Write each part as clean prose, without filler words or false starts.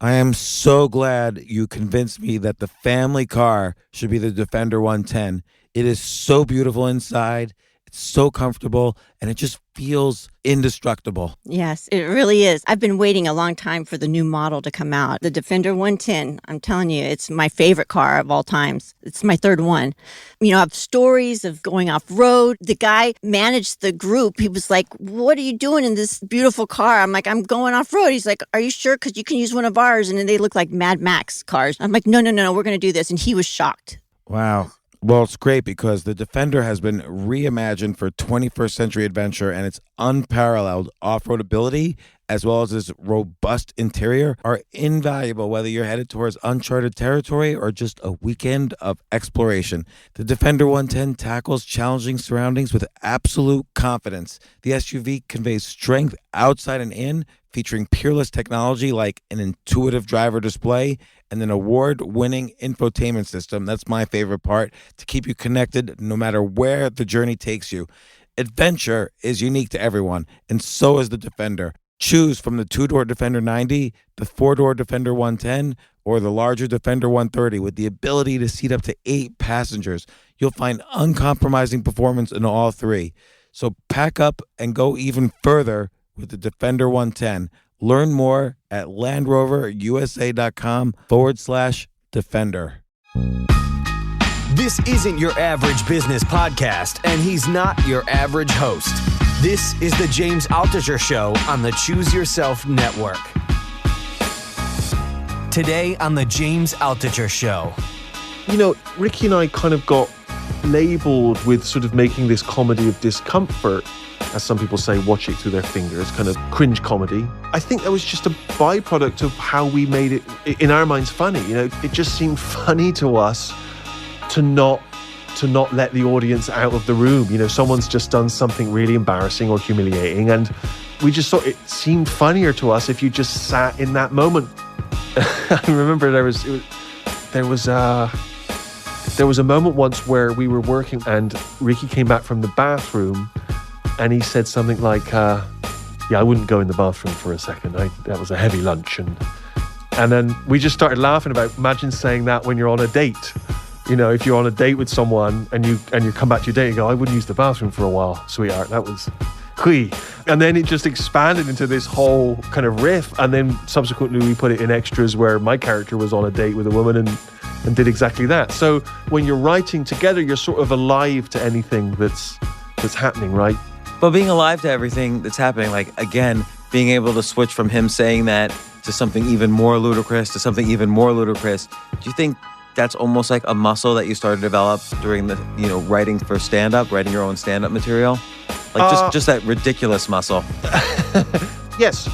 I am so glad you convinced me that the family car should be the Defender 110. It is so beautiful inside. It's so comfortable and it just feels indestructible. Yes, it really is. I've been waiting a long time for the new model to come out. The Defender 110, I'm telling you, it's my favorite car of all times. It's my third one. You know, I have stories of going off-road. The guy managed the group. He was like, what are you doing in this beautiful car? I'm like, I'm going off-road. He's like, are you sure? Because you can use one of ours. And then they look like Mad Max cars. I'm like, no, we're going to do this. And he was shocked. Wow. Well, it's great because the Defender has been reimagined for 21st century adventure, and its unparalleled off-road ability as well as its robust interior are invaluable whether you're headed towards uncharted territory or just a weekend of exploration. The Defender 110 tackles challenging surroundings with absolute confidence. The SUV conveys strength outside and in, featuring peerless technology like an intuitive driver display and an award-winning infotainment system. That's my favorite part, to keep you connected no matter where the journey takes you. Adventure is unique to everyone, and so is the Defender. Choose from the two-door Defender 90, the four-door Defender 110, or the larger Defender 130 with the ability to seat up to 8 passengers. You'll find uncompromising performance in all three. So pack up and go even further with the Defender 110. Learn more at LandRoverUSA.com/Defender. This isn't your average business podcast, and he's not your average host. This is the James Altucher Show on the Choose Yourself Network. Today on the James Altucher Show. You know, Ricky and I kind of got labeled with sort of making this comedy of discomfort. As some people say, watch it through their fingers, kind of cringe comedy. I think that was just a byproduct of how we made it, in our minds, funny. You know, it just seemed funny to us to not let the audience out of the room. You know, someone's just done something really embarrassing or humiliating, and we just thought it seemed funnier to us if you just sat in that moment. I remember there was a moment once where we were working and Ricky came back from the bathroom and he said something like, yeah, I wouldn't go in the bathroom for a second. That was a heavy lunch. And then we just started laughing about, imagine saying that when you're on a date. You know, if you're on a date with someone and you come back to your date and go, I wouldn't use the bathroom for a while, sweetheart. That was hui. And then it just expanded into this whole kind of riff. And then subsequently we put it in extras where my character was on a date with a woman and did exactly that. So when you're writing together, you're sort of alive to anything that's happening, right? But being alive to everything that's happening, like, again, being able to switch from him saying that to something even more ludicrous to something even more ludicrous, do you think that's almost like a muscle that you started to develop during the, you know, writing for stand-up, writing your own stand-up material? Like just that ridiculous muscle. Yes.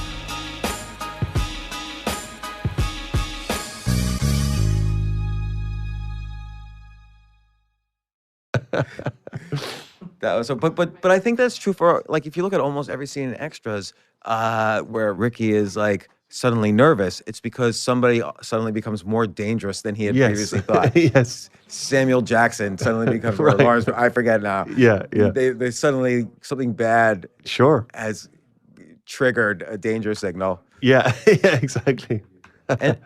That was but I think that's true for, like, if you look at almost every scene in Extras, where Ricky is like suddenly nervous, it's because somebody suddenly becomes more dangerous than he had previously thought. Yes. Samuel Jackson suddenly becomes Right. Lawrence, I forget now. Yeah. They suddenly, something bad Sure. has triggered a danger signal. Yeah, yeah, exactly. and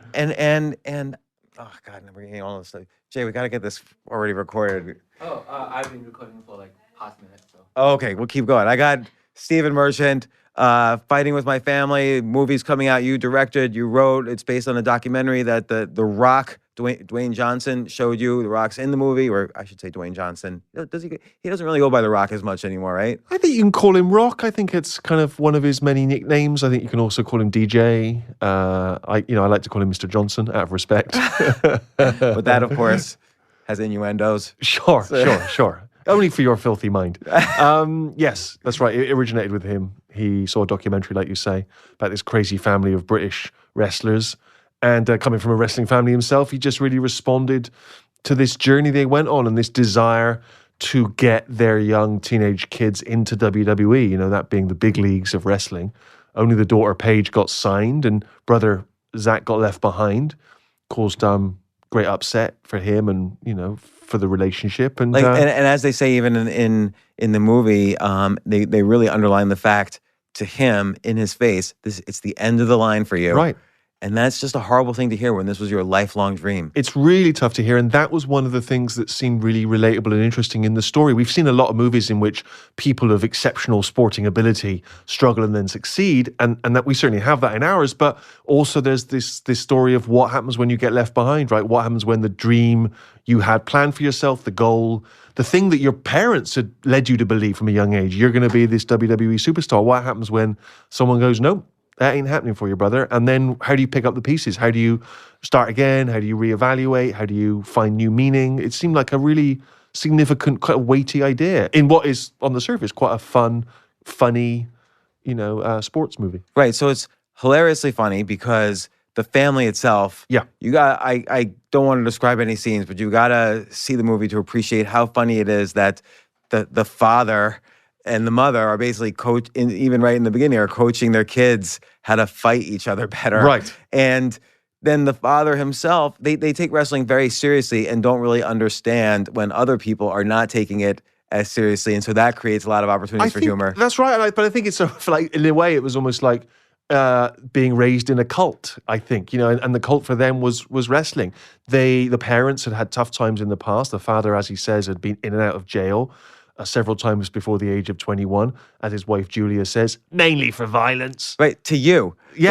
oh God, we're getting all this stuff. Jay, we got to get this already recorded. I've been recording for like past minutes. So. Okay, we'll keep going. I got Stephen Merchant, Fighting with My Family, movies coming out. You directed, you wrote. It's based on a documentary that the Rock, Dwayne Johnson showed you. The Rock's in the movie, or I should say Dwayne Johnson. He doesn't really go by The Rock as much anymore, right? I think you can call him Rock. I think it's kind of one of his many nicknames. I think you can also call him DJ. I like to call him Mr. Johnson out of respect. But that, of course, has innuendos. Sure. Only for your filthy mind. Yes, that's right. It originated with him. He saw a documentary, like you say, about this crazy family of British wrestlers. And coming from a wrestling family himself, he just really responded to this journey they went on and this desire to get their young teenage kids into WWE, you know, that being the big leagues of wrestling. Only the daughter Paige got signed and brother Zach got left behind, caused great upset for him and, you know, for the relationship. And and as they say, even in the movie, they really underline the fact to him in his face, it's the end of the line for you. Right. And that's just a horrible thing to hear when this was your lifelong dream. It's really tough to hear. And that was one of the things that seemed really relatable and interesting in the story. We've seen a lot of movies in which people of exceptional sporting ability struggle and then succeed. And that we certainly have that in ours. But also there's this story of what happens when you get left behind, right? What happens when the dream you had planned for yourself, the goal, the thing that your parents had led you to believe from a young age, you're going to be this WWE superstar. What happens when someone goes, no, that ain't happening for you, brother? And then how do you pick up the pieces? How do you start again? How do you reevaluate? How do you find new meaning? It seemed like a really significant, quite a weighty idea in what is, on the surface, quite a funny, sports movie. Right. So it's hilariously funny because the family itself, Yeah. you got, I don't want to describe any scenes, but you got to see the movie to appreciate how funny it is that the father and the mother are basically even right in the beginning, are coaching their kids how to fight each other better. Right. And then the father himself, they take wrestling very seriously and don't really understand when other people are not taking it as seriously. And so that creates a lot of opportunities for humor. That's right. But I think it's sort of like, in a way, it was almost like being raised in a cult, I think, and the cult for them was wrestling. The parents had tough times in the past. The father, as he says, had been in and out of jail several times before the age of 21, as his wife Julia says, mainly for violence. Right, to you. You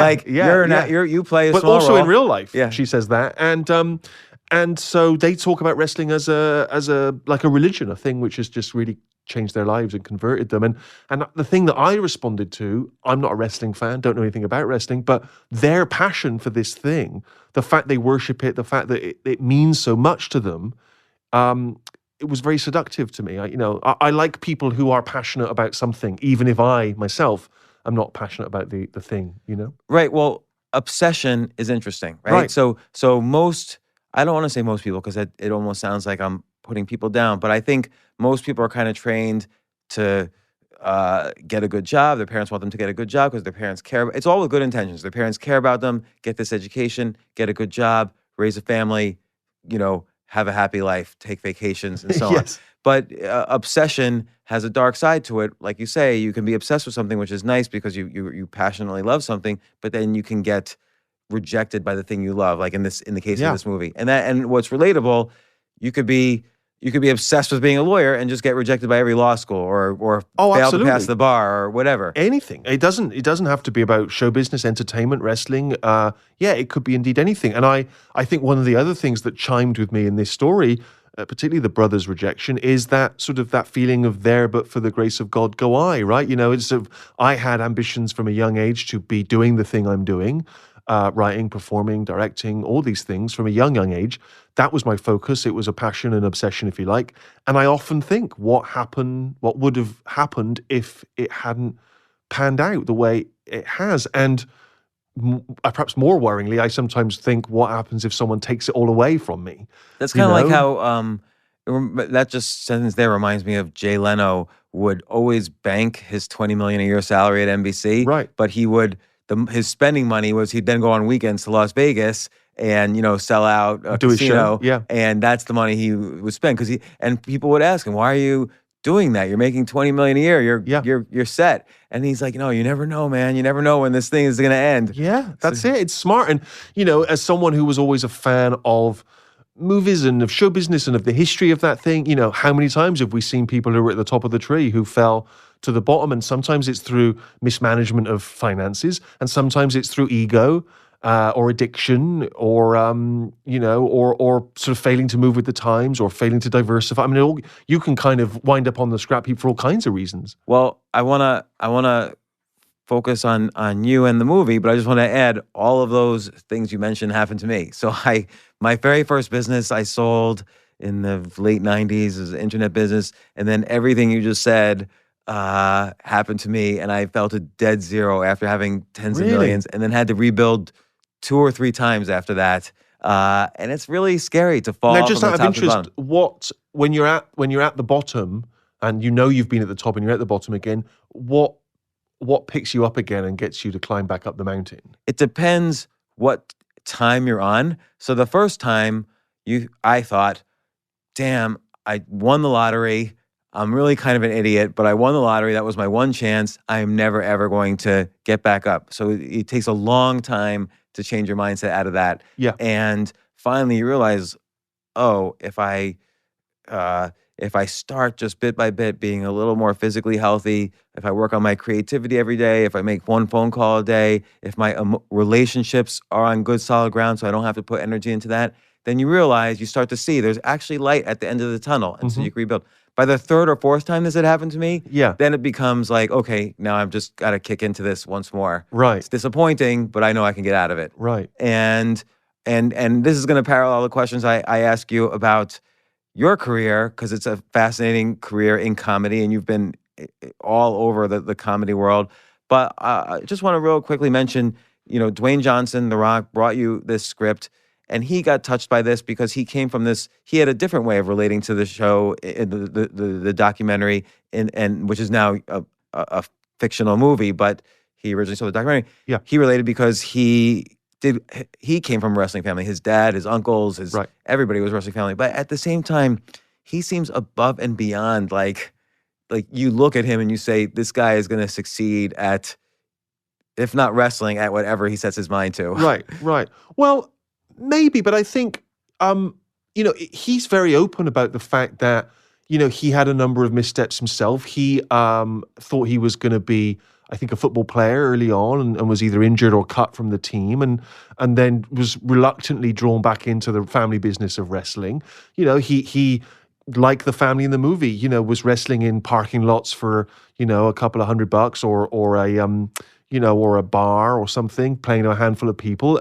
play a but small also role. in real life. Yeah. She says that, and so they talk about wrestling as a like a religion, a thing which has just really changed their lives and converted them. And the thing that I responded to, I'm not a wrestling fan, don't know anything about wrestling, but their passion for this thing, the fact they worship it, the fact that it means so much to them, it was very seductive to me. I like people who are passionate about something, even if I myself am not passionate about the thing. Right. Well, obsession is interesting, right? So most, I don't want to say most people because it almost sounds like I'm putting people down, but I think most people are kind of trained to get a good job. Their parents want them to get a good job because their parents care. It's all with good intentions. Their parents care about them, get this education, get a good job, raise a family, have a happy life, take vacations, and so Yes. on. But obsession has a dark side to it. Like you say, you can be obsessed with something, which is nice because you passionately love something, but then you can get rejected by the thing you love, like in the case of this movie. And what's relatable, you could be obsessed with being a lawyer and just get rejected by every law school or fail absolutely. to pass the bar or whatever. Anything. It doesn't have to be about show business, entertainment, wrestling. It could be indeed anything. And I think one of the other things that chimed with me in this story, particularly the brother's rejection, is that sort of that feeling of there, but for the grace of God go I, right? It's sort of, I had ambitions from a young age to be doing the thing I'm doing, writing, performing, directing, all these things from a young age. That was my focus. It was a passion and obsession, if you like. And I often think what would have happened if it hadn't panned out the way it has. And perhaps more worryingly, I sometimes think what happens if someone takes it all away from me. That's kind of like how that just sentence there reminds me of Jay Leno would always bank his $20 million a year salary at NBC. Right. But he would his spending money was he'd then go on weekends to Las Vegas and sell out a Do his casino. show, yeah. And that's the money he would spend and people would ask him, why are you doing that? You're making $20 million a year. You're set. And he's like, no, you never know, man. You never know when this thing is going to end. Yeah, that's it. It's smart. And, as someone who was always a fan of movies and of show business and of the history of that thing, how many times have we seen people who were at the top of the tree who fell to the bottom? And sometimes it's through mismanagement of finances, and sometimes it's through ego or addiction, or or sort of failing to move with the times, or failing to diversify. I mean, you can kind of wind up on the scrap heap for all kinds of reasons. Well, I wanna focus on you and the movie, but I just want to add all of those things you mentioned happened to me. So my very first business I sold in the late 90s was an internet business, and then everything you just said happened to me, and I fell to dead zero after having tens of millions, and then had to rebuild 2 or 3 times after that. And it's really scary to fall Now, off just from out the of top to the interest, bottom. when you're at the bottom, and you've been at the top and you're at the bottom again, what picks you up again and gets you to climb back up the mountain? It depends what time you're on. So the first time I thought, damn, I won the lottery. I'm really kind of an idiot, but I won the lottery. That was my one chance. I am never, ever going to get back up. So it takes a long time to change your mindset out of that. Yeah. And finally you realize, oh, if I start just bit by bit being a little more physically healthy, if I work on my creativity every day, if I make one phone call a day, if my relationships are on good solid ground so I don't have to put energy into that, then you realize, you start to see there's actually light at the end of the tunnel. And so you can rebuild. By the third or fourth time this had happened to me, Yeah. then it becomes like, okay, now I've just got to kick into this once more. Right. It's disappointing, but I know I can get out of it. Right. And this is going to parallel the questions I ask you about your career, because it's a fascinating career in comedy and you've been all over the comedy world. But I just want to real quickly mention, Dwayne Johnson, The Rock, brought you this script and he got touched by this because he came from this, he had a different way of relating to the show, in the documentary, and which is now a fictional movie, but he originally saw the documentary. Yeah. He related because he came from a wrestling family. His dad, his uncles, everybody was a wrestling family. But at the same time, he seems above and beyond. Like you look at him and you say, this guy is going to succeed at, if not wrestling, at whatever he sets his mind to. Right. Well, maybe, but I think, he's very open about the fact that, he had a number of missteps himself. He thought he was going to be, I think, a football player early on and was either injured or cut from the team and then was reluctantly drawn back into the family business of wrestling. He like the family in the movie, was wrestling in parking lots for, a couple of $100 or a bar or something, playing to a handful of people.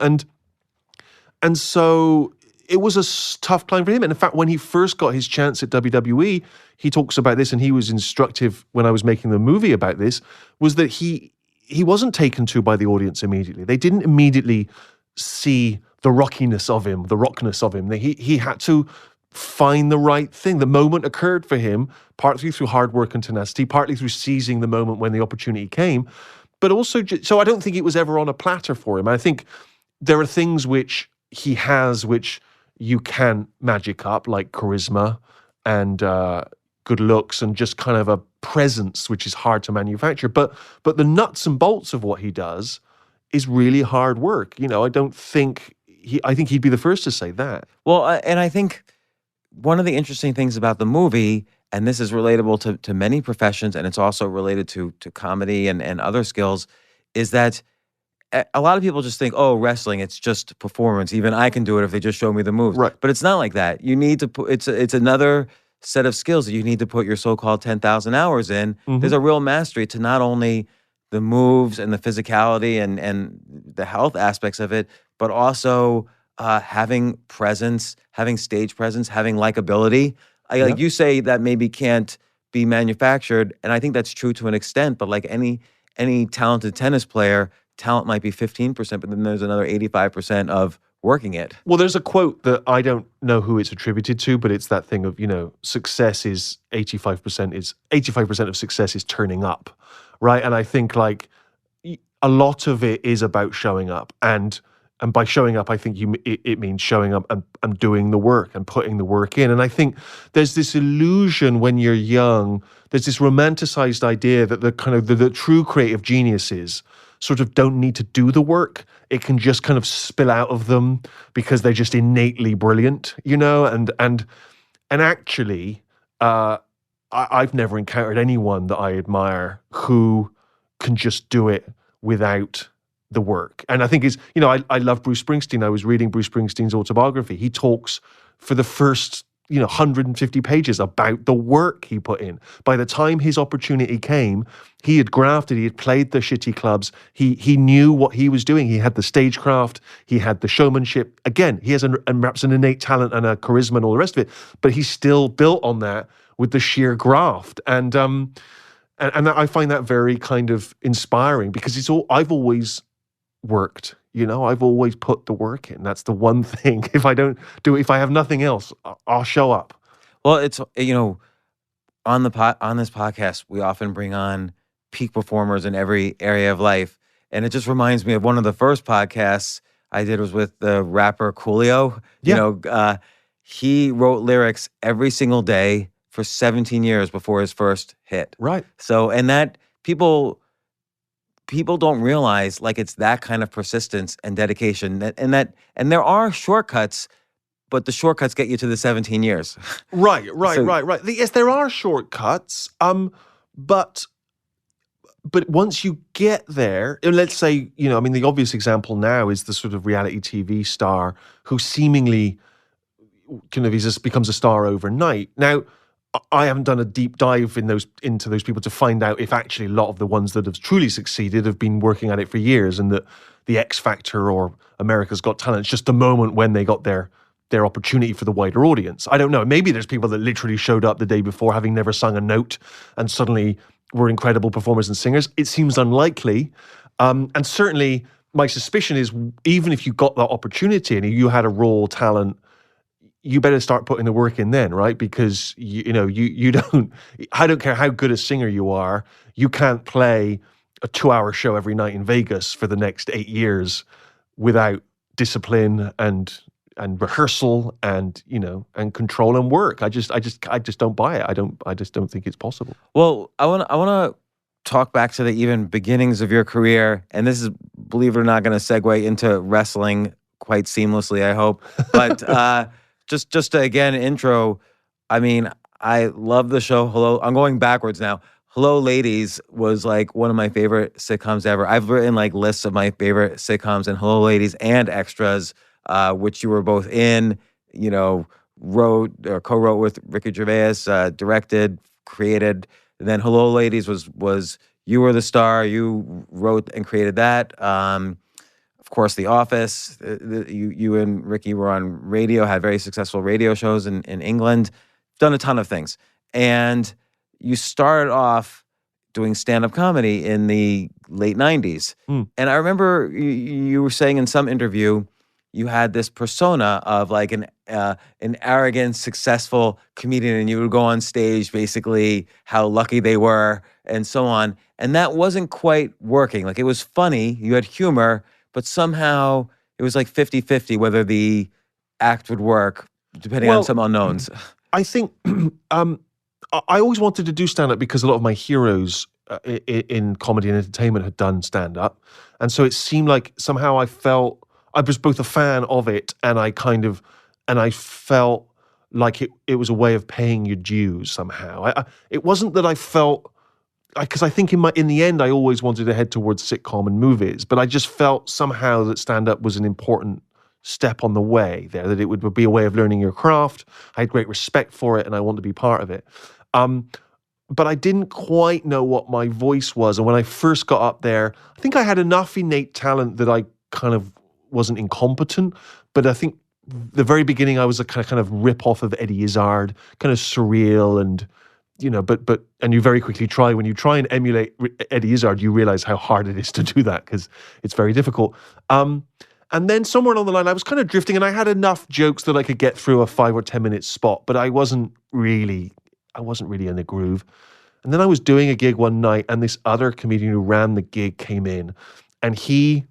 And so it was a tough climb for him. And in fact, when he first got his chance at WWE, he talks about this, and he was instructive when I was making the movie about this, was that he wasn't taken to by the audience immediately. They didn't immediately see the rockiness of him, the rockness of him. He had to find the right thing. The moment occurred for him, partly through hard work and tenacity, partly through seizing the moment when the opportunity came. But also, so I don't think it was ever on a platter for him. I think there are things which he has which you can magic up, like charisma and good looks and just kind of a presence, which is hard to manufacture. But the nuts and bolts of what he does is really hard work. I think he'd be the first to say that. Well, and I think one of the interesting things about the movie, and this is relatable to many professions, and it's also related to comedy and other skills, is that a lot of people just think, oh, wrestling, it's just performance. Even I can do it if they just show me the moves. Right. But it's not like that. You need to put, it's another set of skills that you need to put your so-called 10,000 hours in. Mm-hmm. There's a real mastery to not only the moves and the physicality and the health aspects of it, but also having presence, having stage presence, having likability. Like you say, that maybe can't be manufactured, and I think that's true to an extent. But like any talented tennis player, talent might be 15%, but then there's another 85% of working it. Well, there's a quote that I don't know who it's attributed to, but it's that thing of, success is 85% of success is turning up, right? And I think like a lot of it is about showing up, and by showing up, I think it means showing up and doing the work and putting the work in. And I think there's this illusion when you're young, there's this romanticized idea that the true creative geniuses sort of don't need to do the work. It can just kind of spill out of them because they're just innately brilliant, and actually, I've never encountered anyone that I admire who can just do it without the work. And I think I love Bruce Springsteen. I was reading Bruce Springsteen's autobiography. He talks for the first 150 pages about the work he put in. By the time his opportunity came, he had grafted, he had played the shitty clubs, he knew what he was doing. He had the stagecraft, he had the showmanship. Again, he has perhaps an innate talent and a charisma and all the rest of it, but he still built on that with the sheer graft. And I find that very kind of inspiring because I've always worked. I've always put the work in. That's the one thing. If I don't do it, if I have nothing else, I'll show up. Well, it's on this podcast, we often bring on peak performers in every area of life, and it just reminds me of one of the first podcasts I did was with the rapper Coolio. He wrote lyrics every single day for 17 years before his first hit. Right. So, and that people people don't realize like it's that kind of persistence and dedication and there are shortcuts, but the shortcuts get you to the 17 years. Right. So- Right. Yes, there are shortcuts. But once you get there, and let's say, I mean, the obvious example now is the sort of reality TV star who seemingly kind of becomes a star overnight. Now, I haven't done a deep dive into those people to find out if actually a lot of the ones that have truly succeeded have been working at it for years, and that the X Factor or America's Got Talent is just the moment when they got their opportunity for the wider audience. I don't know. Maybe there's people that literally showed up the day before having never sung a note and suddenly were incredible performers and singers. It seems unlikely. And certainly my suspicion is even if you got that opportunity and you had a raw talent, you better start putting the work in then, right? Because you don't, I don't care how good a singer you are, you can't play a 2-hour show every night in Vegas for the next 8 years without discipline and rehearsal and control and work. I just don't buy it. I just don't think it's possible. Well, I want to talk back to the even beginnings of your career, and this is, believe it or not, going to segue into wrestling quite seamlessly, I hope. But just to again intro, I mean, I love the show. Hello, I'm going backwards now. Hello, Ladies was like one of my favorite sitcoms ever. I've written like lists of my favorite sitcoms, and Hello, Ladies and Extras, which you were both in, wrote or co-wrote with Ricky Gervais, directed, created. And then Hello, Ladies was you were the star. You wrote and created that. Of course, The Office. You and Ricky were on radio, had very successful radio shows in England, done a ton of things. And you started off doing stand-up comedy in the late 90s. And I remember you were saying in some interview, you had this persona of like an arrogant, successful comedian, and you would go on stage basically how lucky they were and so on. And that wasn't quite working. Like, it was funny, you had humor, but somehow it was like 50-50 whether the act would work, depending on some unknowns. I think I always wanted to do stand-up because a lot of my heroes in comedy and entertainment had done stand-up. And so it seemed like somehow I was both a fan of it and I felt like it was a way of paying your dues somehow. It wasn't that I felt, because I think in the end I always wanted to head towards sitcom and movies, but I just felt somehow that stand-up was an important step on the way there, that it would be a way of learning your craft. I had great respect for it and I wanted to be part of it. But I didn't quite know what my voice was. And when I first got up there, I think I had enough innate talent that I kind of wasn't incompetent. But I think the very beginning I was a kind of rip-off of Eddie Izzard, kind of surreal and, and you very quickly when you try and emulate Eddie Izzard, you realize how hard it is to do that because it's very difficult. And then somewhere along the line, I was kind of drifting and I had enough jokes that I could get through a 5 or 10 minute spot, but I wasn't really in the groove. And then I was doing a gig one night and this other comedian who ran the gig came in and he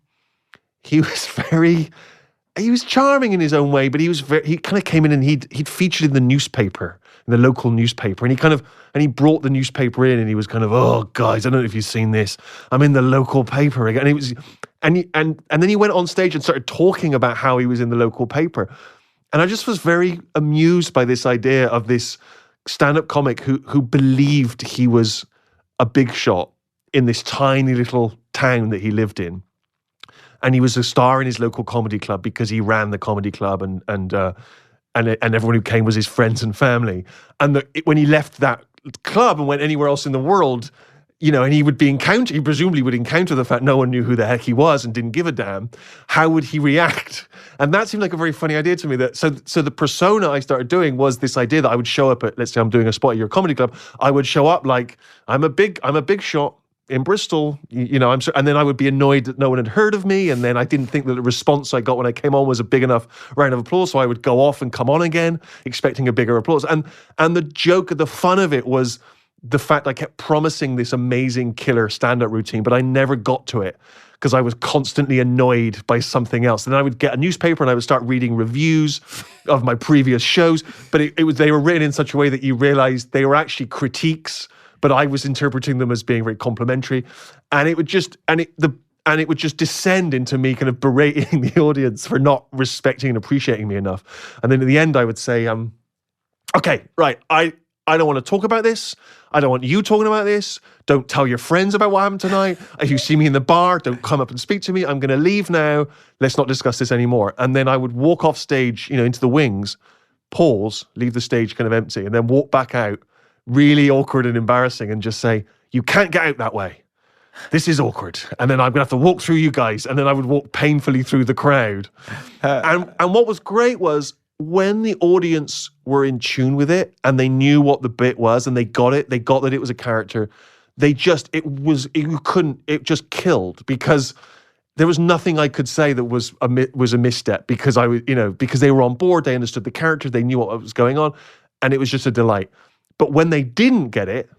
was charming in his own way, but he kind of came in and he'd featured in the newspaper, in the local newspaper, and he brought the newspaper in and he was kind of, oh guys, I don't know if you've seen this, I'm in the local paper again. And then he went on stage and started talking about how he was in the local paper. And I just was very amused by this idea of this stand-up comic who believed he was a big shot in this tiny little town that he lived in. And he was a star in his local comedy club because he ran the comedy club and everyone who came was his friends and family. And when he left that club and went anywhere else in the world, and he presumably would encounter the fact no one knew who the heck he was and didn't give a damn. How would he react? And that seemed like a very funny idea to me. So the persona I started doing was this idea that I would show up at, let's say I'm doing a spot at your comedy club, I would show up like I'm a big shot in Bristol, and then I would be annoyed that no one had heard of me, and then I didn't think that the response I got when I came on was a big enough round of applause, so I would go off and come on again, expecting a bigger applause. And the joke, the fun of it was the fact I kept promising this amazing killer stand-up routine, but I never got to it because I was constantly annoyed by something else. And then I would get a newspaper and I would start reading reviews of my previous shows, but they were written in such a way that you realized they were actually critiques but I was interpreting them as being very complimentary, and it would just descend into me kind of berating the audience for not respecting and appreciating me enough. And then at the end, I would say, okay, right, I don't want to talk about this. I don't want you talking about this. Don't tell your friends about what happened tonight. If you see me in the bar, don't come up and speak to me. I'm going to leave now. Let's not discuss this anymore. And then I would walk off stage, into the wings, pause, leave the stage kind of empty, and then walk back out, really awkward and embarrassing, and just say, you can't get out that way. This is awkward. And then I'm going to have to walk through you guys. And then I would walk painfully through the crowd. And what was great was when the audience were in tune with it and they knew what the bit was and they got that it was a character, it just killed, because there was nothing I could say that was a misstep, because because they were on board, they understood the character, they knew what was going on, and it was just a delight. But when they didn't get it,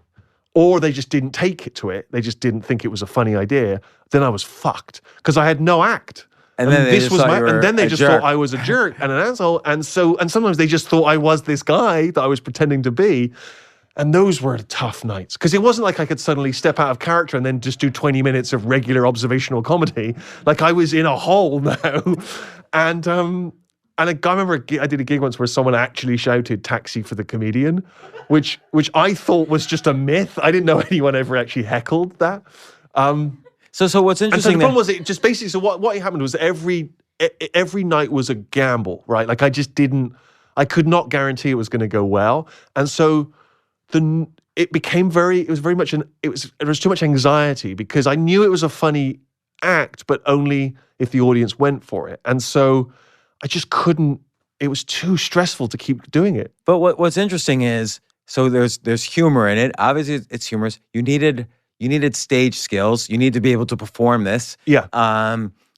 or they just didn't take it to it, they just didn't think it was a funny idea, then I was fucked, because I had no act. And then they just thought I was a jerk and an asshole. And sometimes they just thought I was this guy that I was pretending to be. And those were tough nights, because it wasn't like I could suddenly step out of character and then just do 20 minutes of regular observational comedy. Like, I was in a hole now. And I remember I did a gig once where someone actually shouted "taxi for the comedian," which I thought was just a myth. I didn't know anyone ever actually heckled that. So what's interesting? And so the problem was, it just basically. So what happened was every night was a gamble, right? Like, I could not guarantee it was going to go well, and so it was too much anxiety, because I knew it was a funny act, but only if the audience went for it, and so I just couldn't. It was too stressful to keep doing it. But what's interesting is, so there's humor in it. Obviously, it's humorous. You needed stage skills. You need to be able to perform this. Yeah.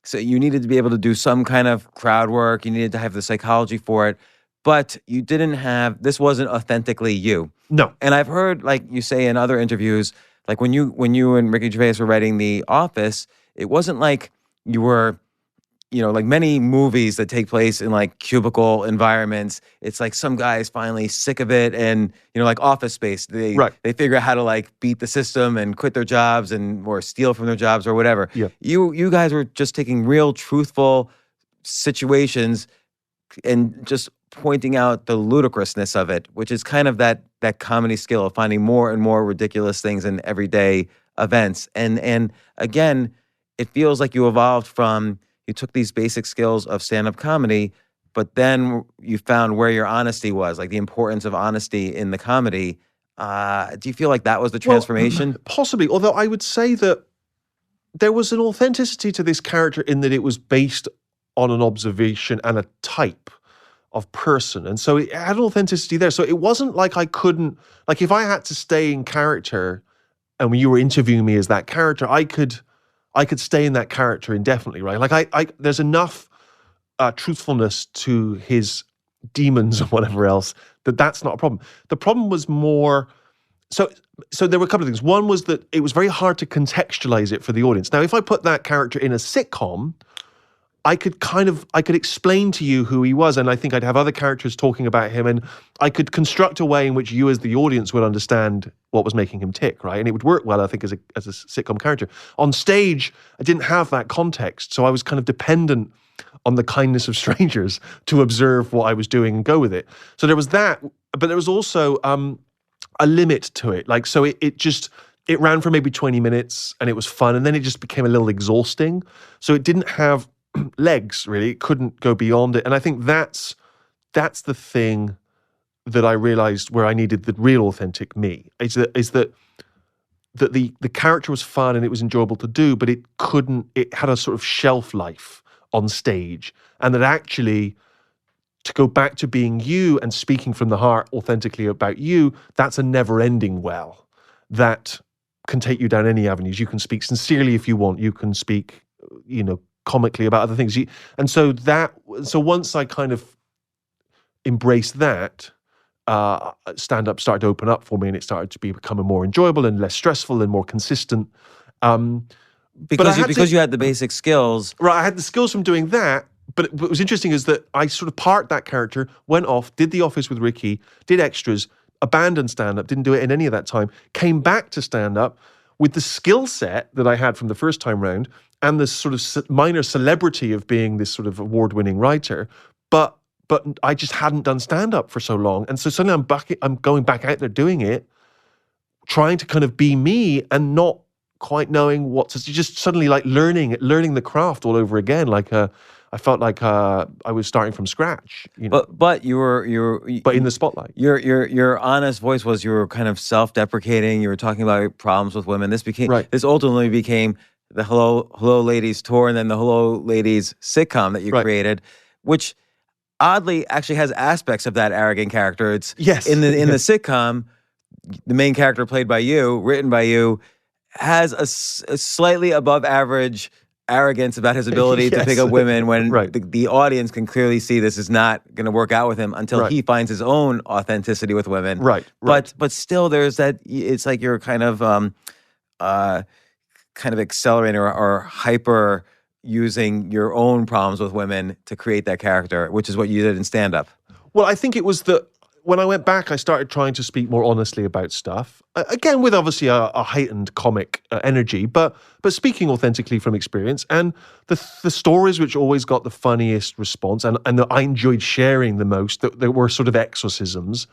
So you needed to be able to do some kind of crowd work. You needed to have the psychology for it. But you didn't have, this wasn't authentically you. No. And I've heard, like you say in other interviews, like when you and Ricky Gervais were writing The Office, it wasn't like you were, like many movies that take place in like cubicle environments. It's like some guy is finally sick of it, and like Office Space, they figure out how to like beat the system and quit their jobs or steal from their jobs or whatever. Yeah. You guys were just taking real truthful situations and just pointing out the ludicrousness of it, which is kind of that comedy skill of finding more and more ridiculous things in everyday events. And again, it feels like you evolved from, you took these basic skills of stand-up comedy, but then you found where your honesty was, like the importance of honesty in the comedy. Do you feel like that was the transformation? Well, possibly, although I would say that there was an authenticity to this character in that it was based on an observation and a type of person. And so it had an authenticity there. So it wasn't like I couldn't, like if I had to stay in character and when you were interviewing me as that character, I could stay in that character indefinitely, right? Like I there's enough truthfulness to his demons or whatever else that's not a problem. The problem was more, so there were a couple of things. One was that it was very hard to contextualize it for the audience. Now, if I put that character in a sitcom, I could explain to you who he was, and I think I'd have other characters talking about him, and I could construct a way in which you as the audience would understand what was making him tick, right? And it would work well, I think, as a sitcom character. On stage, I didn't have that context, so I was kind of dependent on the kindness of strangers to observe what I was doing and go with it. So there was that, but there was also a limit to it. Like, so it ran for maybe 20 minutes, and it was fun, and then it just became a little exhausting. So it didn't have legs, really. It couldn't go beyond it. And I think that's the thing that I realized where I needed the real authentic me, is that the character was fun and it was enjoyable to do, but it had a sort of shelf life on stage. And that actually, to go back to being you and speaking from the heart authentically about you, that's a never-ending well that can take you down any avenues. You can speak sincerely if you want. You can speak, comically about other things. So once I kind of embraced that, stand-up started to open up for me, and it started to become more enjoyable and less stressful and more consistent. Because you had the basic skills. Right, I had the skills from doing that, but what was interesting is that I sort of parked that character, went off, did The Office with Ricky, did extras. abandoned stand-up, didn't do it in any of that time, came back to stand-up with the skill set that I had from the first time round and this sort of minor celebrity of being this sort of award-winning writer, but I just hadn't done stand-up for so long. And so suddenly I'm going back out there doing it, trying to kind of be me and not quite knowing what to, just suddenly like learning the craft all over again. Like I felt like I was starting from scratch. You know? But you were But in the spotlight. Your honest voice was, you were kind of self-deprecating. You were talking about your problems with women. This ultimately became the Hello Ladies tour, and then the Hello Ladies sitcom that you created, which oddly actually has aspects of that arrogant character. It's in the sitcom, the main character played by you, written by you, has a slightly above average arrogance about his ability to pick up women when the audience can clearly see this is not going to work out with him until he finds his own authenticity with women. But still there's that, it's like you're kind of accelerating or hyper using your own problems with women to create that character, which is what you did in stand-up. Well, I think it was when I went back, I started trying to speak more honestly about stuff. Again, with obviously a heightened comic energy, but speaking authentically from experience. And the stories which always got the funniest response and that I enjoyed sharing the most, that were sort of exorcisms,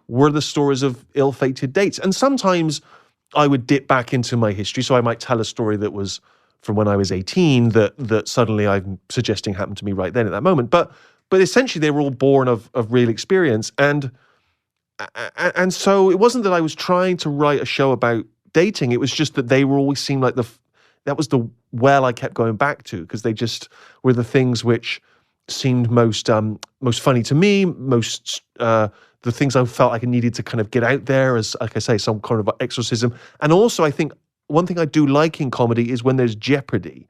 were the stories of ill-fated dates. And sometimes I would dip back into my history. So I might tell a story that was from when I was 18 that suddenly I'm suggesting happened to me right then at that moment. But essentially, they were all born of real experience. And so it wasn't that I was trying to write a show about dating. It was just that they were always seemed like that was the well I kept going back to, because they just were the things which seemed most funny to me, the things I felt like I needed to kind of get out there as, like I say, some kind of exorcism. And also, I think one thing I do like in comedy is when there's jeopardy.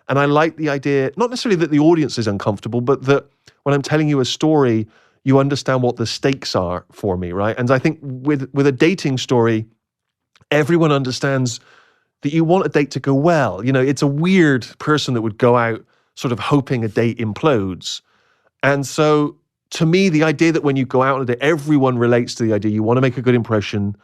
And I like the idea, not necessarily that the audience is uncomfortable, but that when I'm telling you a story, you understand what the stakes are for me, right? And I think with a dating story, everyone understands that you want a date to go well. You know, it's a weird person that would go out sort of hoping a date implodes. And so to me, the idea that when you go out on a date, everyone relates to the idea you want to make a good impression.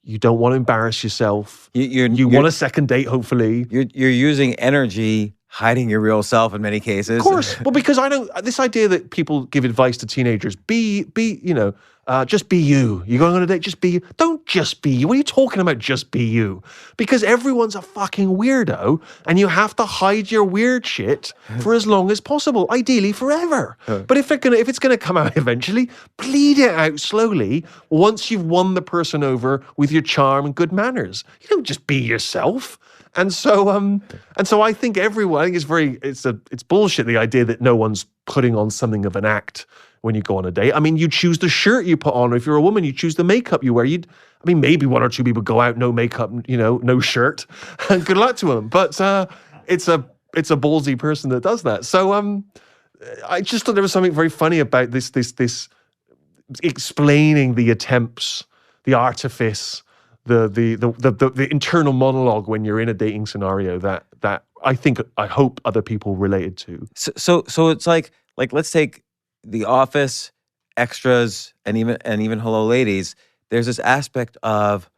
You don't want to embarrass yourself. You want a second date, hopefully. You're using energy, hiding your real self in many cases. Of course. Well, because this idea that people give advice to teenagers, just be you. You're going on a date, just be you. Don't just be you. What are you talking about, just be you? Because everyone's a fucking weirdo, and you have to hide your weird shit for as long as possible, ideally forever. But if it's gonna come out eventually, bleed it out slowly once you've won the person over with your charm and good manners. You don't just be yourself. And so I think it's bullshit, the idea that no one's putting on something of an act when you go on a date. I mean, you choose the shirt you put on, or if you're a woman, you choose the makeup you wear. Maybe one or two people go out, no makeup, no shirt, and good luck to them. But it's a ballsy person that does that. So I just thought there was something very funny about this explaining the attempts, the artifice, the internal monologue when you're in a dating scenario that I hope other people related to. So it's like let's take The Office, Extras, and even Hello Ladies. There's this aspect of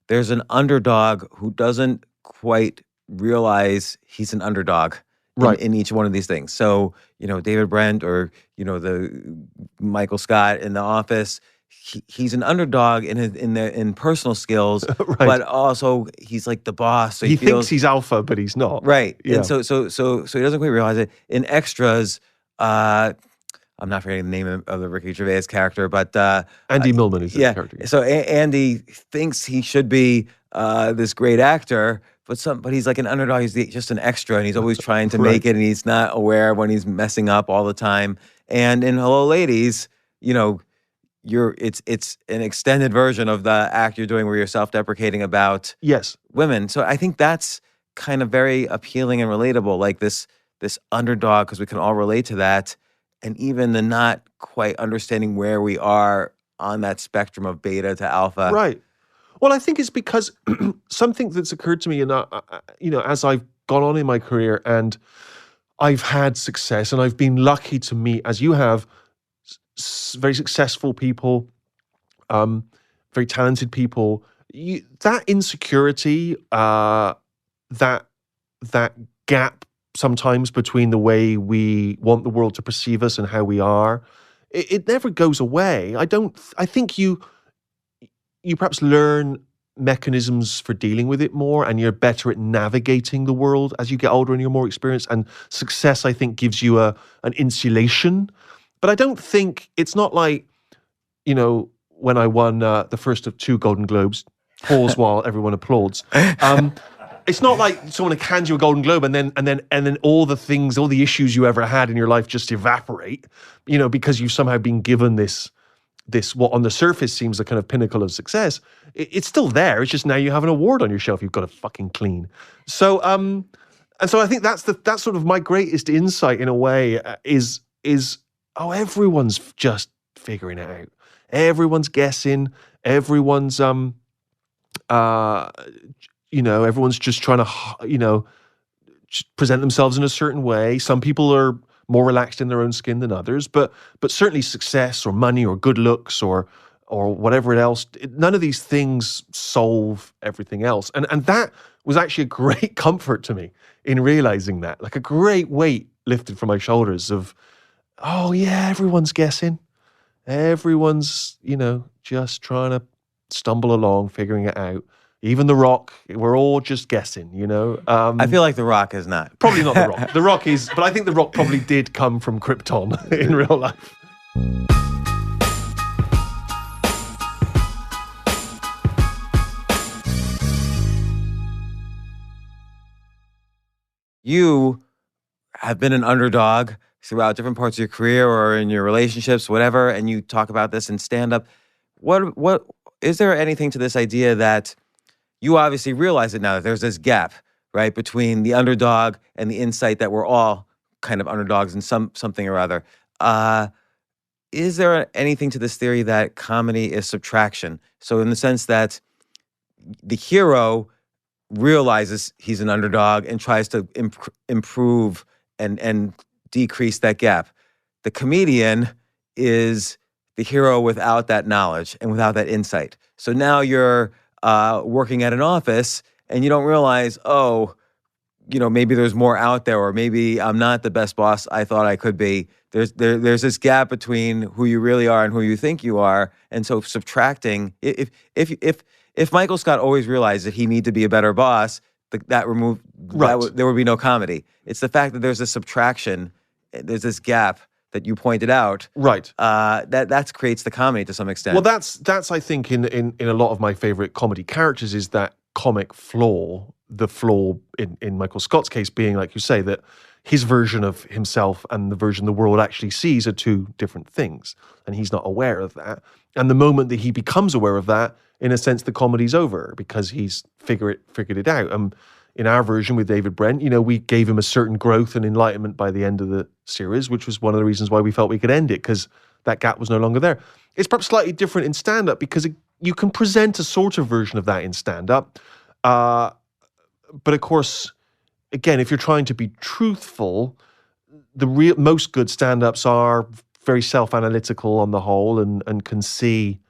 there's an underdog who doesn't quite realize he's an underdog in each one of these things. So David Brent or the Michael Scott in The Office. He's an underdog in personal skills, but also he's like the boss. So he thinks he's alpha, but he's not. Right. Yeah. And so he doesn't quite realize it. In Extras, I'm not forgetting the name of the Ricky Gervais character, but Andy Millman is the character. So Andy thinks he should be this great actor, but he's like an underdog. He's just an extra, and he's always trying to make it, and he's not aware when he's messing up all the time. And in Hello Ladies, it's an extended version of the act you're doing where you're self-deprecating about women. So I think that's kind of very appealing and relatable, like this underdog, because we can all relate to that. And even the not quite understanding where we are on that spectrum of beta to alpha. Right. Well, I think it's because something that's occurred to me, as I've gone on in my career and I've had success and I've been lucky to meet, as you have, very successful people very talented people. That insecurity, that gap sometimes between the way we want the world to perceive us and how we are, it never goes away. I think you perhaps learn mechanisms for dealing with it more, and you're better at navigating the world as you get older and you're more experienced. And success, I think, gives you an insulation. But I don't think it's not like, when I won the first of 2 Golden Globes, pause while everyone applauds. It's not like someone hands you a Golden Globe and then all the issues you ever had in your life just evaporate, because you've somehow been given this what on the surface seems the kind of pinnacle of success. It's still there. It's just now you have an award on your shelf you've got to fucking clean. So and so I think that's sort of my greatest insight in a way, is everyone's just figuring it out. Everyone's guessing. Everyone's everyone's just trying to present themselves in a certain way. Some people are more relaxed in their own skin than others, but certainly success or money or good looks or whatever else, none of these things solve everything else. And that was actually a great comfort to me in realizing that, like a great weight lifted from my shoulders of, oh yeah, everyone's guessing. Everyone's, just trying to stumble along, figuring it out. Even The Rock, we're all just guessing, I feel like The Rock is not. Probably not The Rock. The Rock is, but I think The Rock probably did come from Krypton in real life. You have been an underdog throughout different parts of your career or in your relationships, whatever, and you talk about this in stand-up. What is there anything to this idea that you obviously realize it now, that there's this gap, right, between the underdog and the insight that we're all kind of underdogs in something or other. Is there anything to this theory that comedy is subtraction? So in the sense that the hero realizes he's an underdog and tries to improve and decrease that gap. The comedian is the hero without that knowledge and without that insight. So now you're working at an office and you don't realize, maybe there's more out there, or maybe I'm not the best boss I thought I could be. There's this gap between who you really are and who you think you are. And so subtracting, if Michael Scott always realized that he needed to be a better boss, there would be no comedy. It's the fact that there's a subtraction, there's this gap that you pointed out, right? That creates the comedy to some extent. Well, that's I think in a lot of my favorite comedy characters is that comic flaw. The flaw in Michael Scott's case being, like you say, that his version of himself and the version the world actually sees are 2 different things, and he's not aware of that. And the moment that he becomes aware of that, in a sense, the comedy's over because he's figured it out. In our version with David Brent, we gave him a certain growth and enlightenment by the end of the series, which was one of the reasons why we felt we could end it, because that gap was no longer there. It's perhaps slightly different in stand-up because you can present a sort of version of that in stand-up. But of course, again, if you're trying to be truthful, most good stand-ups are very self-analytical on the whole and can see.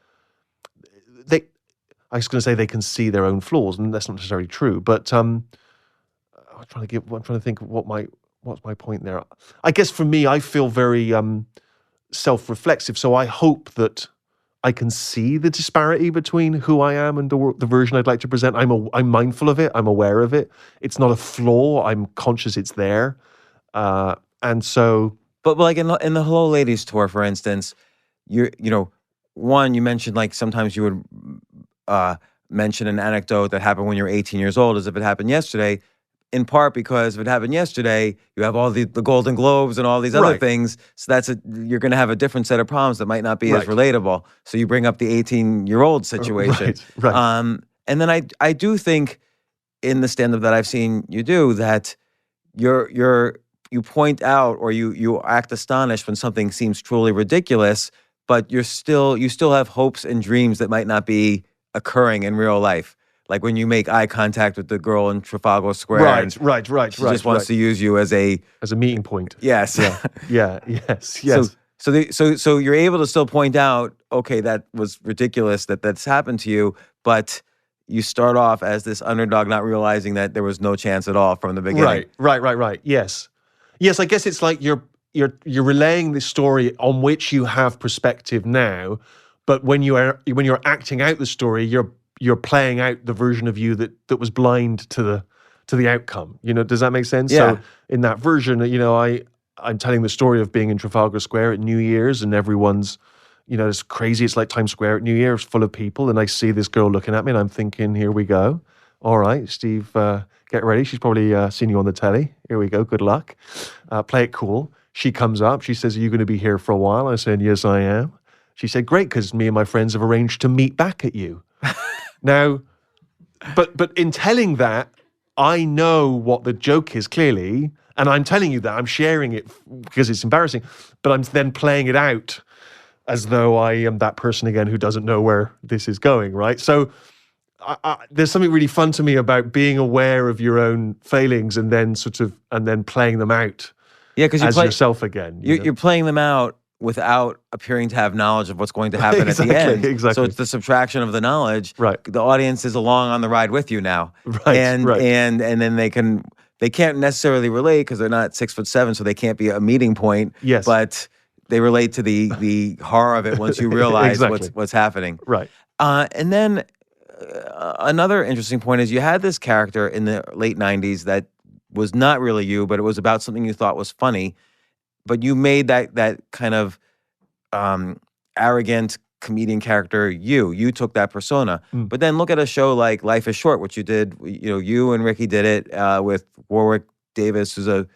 I was going to say they can see their own flaws, and that's not necessarily true. But I'm trying to think of what's my point there. I guess for me, I feel very self-reflexive, so I hope that I can see the disparity between who I am and the version I'd like to present. I'm mindful of it. I'm aware of it. It's not a flaw. I'm conscious it's there, and so. But like in the Hello Ladies tour, for instance, you mentioned like sometimes you would mention an anecdote that happened when you were 18 years old as if it happened yesterday, in part because if it happened yesterday, you have all the Golden Globes and all these other things. So you're going to have a different set of problems that might not be as relatable. So you bring up the 18-year-old situation. Right. And then I do think in the stand-up that I've seen you do that you point out or you act astonished when something seems truly ridiculous, but you still have hopes and dreams that might not be occurring in real life. Like when you make eye contact with the girl in Trafalgar Square. Right. She just wants to use you as a meeting point. Yes. Yes. So you're able to still point out okay, that was ridiculous that's happened to you, but you start off as this underdog, not realizing that there was no chance at all from the beginning. Right. Yes. I guess it's like you're relaying this story on which you have perspective now, but when you're acting out the story, you're playing out the version of you that was blind to the outcome. Does that make sense? Yeah. So in that version, I'm telling the story of being in Trafalgar Square at New Year's, and everyone's, it's crazy. It's like Times Square at New Year's, full of people, and I see this girl looking at me, and I'm thinking, here we go. All right, Steve, get ready. She's probably seen you on the telly. Here we go. Good luck. Play it cool. She comes up. She says, are you going to be here for a while? I said, yes, I am. She said, great, because me and my friends have arranged to meet back at you. Now, but in telling that, I know what the joke is clearly, and I'm telling you that. I'm sharing it because it's embarrassing, but I'm then playing it out as though I am that person again who doesn't know where this is going, right? So there's something really fun to me about being aware of your own failings and then playing them out. Yeah, because yourself again. You're playing them out without appering to have knowledge of what's going to happen Exactly, at the end. exactly. So it's the subtraction of the knowledge. Right. The audience is along on the ride with you now. Right. And then they can't necessarily relate because they're not 6'7", so they can't be a meeting point. Yes. But they relate to the horror of it once you realize Exactly. what's happening. Right. And then another interesting point is you had this character in the late 90s that was not really you, but it was about something you thought was funny. But you made that kind of arrogant comedian character you took that persona. But then look at a show like Life is Short, which you did. You and Ricky did it with Warwick Davis, who's a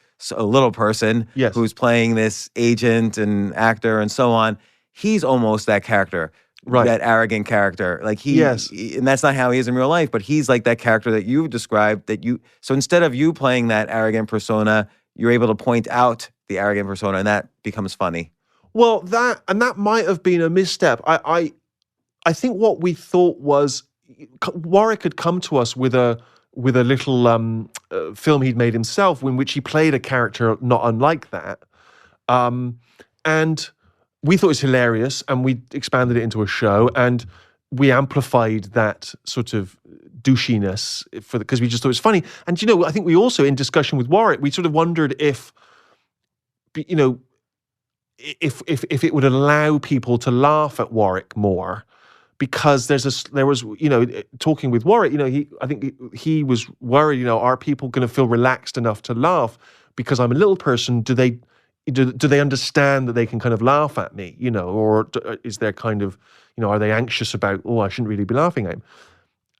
little person who's playing this agent and actor and so on. He's almost that character. Right. That arrogant character. Like and that's not how he is in real life, but he's like that character that you described so instead of you playing that arrogant persona, you're able to point out the arrogant persona and that becomes funny. Well, that might have been a misstep. I think what we thought was Warwick had come to us with a little film he'd made himself in which he played a character not unlike that. And we thought it was hilarious, and we expanded it into a show, and we amplified that sort of douchiness because we just thought it was funny. And I think we also, in discussion with Warwick, we sort of wondered if it would allow people to laugh at Warwick more, because there was talking with Warwick, I think he was worried, are people going to feel relaxed enough to laugh because I'm a little person? Do they understand that they can kind of laugh at me, or is there kind of, are they anxious about, I shouldn't really be laughing at him?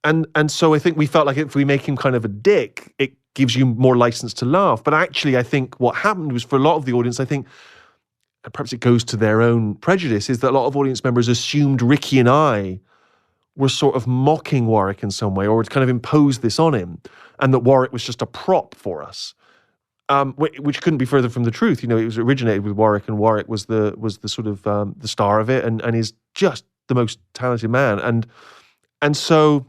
And so I think we felt like if we make him kind of a dick, it gives you more license to laugh. But actually, I think what happened was, for a lot of the audience, I think, and perhaps it goes to their own prejudice, is that a lot of audience members assumed Ricky and I were sort of mocking Warwick in some way, or had kind of imposed this on him, and that Warwick was just a prop for us. Which couldn't be further from the truth. It was originated with Warwick, and Warwick was the sort of the star of it, and is just the most talented man. And so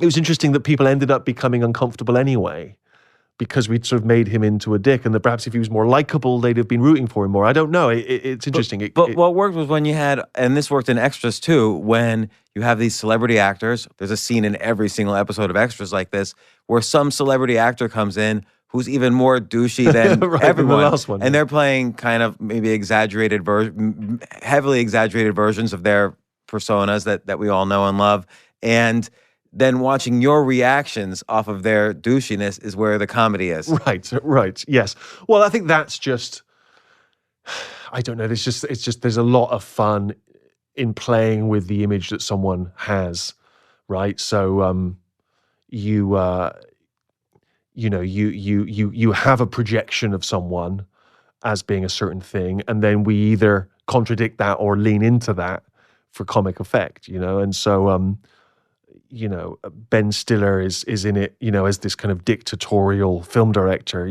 it was interesting that people ended up becoming uncomfortable anyway, because we'd sort of made him into a dick, and that perhaps if he was more likable, they'd have been rooting for him more. I don't know. It's interesting. But what worked was when you had, and this worked in Extras too, when you have these celebrity actors. There's a scene in every single episode of Extras like this, where some celebrity actor comes in who's even more douchey than everyone. The last one, and they're playing kind of maybe heavily exaggerated versions of their personas that we all know and love. And then watching your reactions off of their douchiness is where the comedy is. Right, yes. Well, I think that's just, I don't know, there's a lot of fun in playing with the image that someone has, right? So you have a projection of someone as being a certain thing, and then we either contradict that or lean into that for comic effect, and so Ben Stiller is in it, as this kind of dictatorial film director,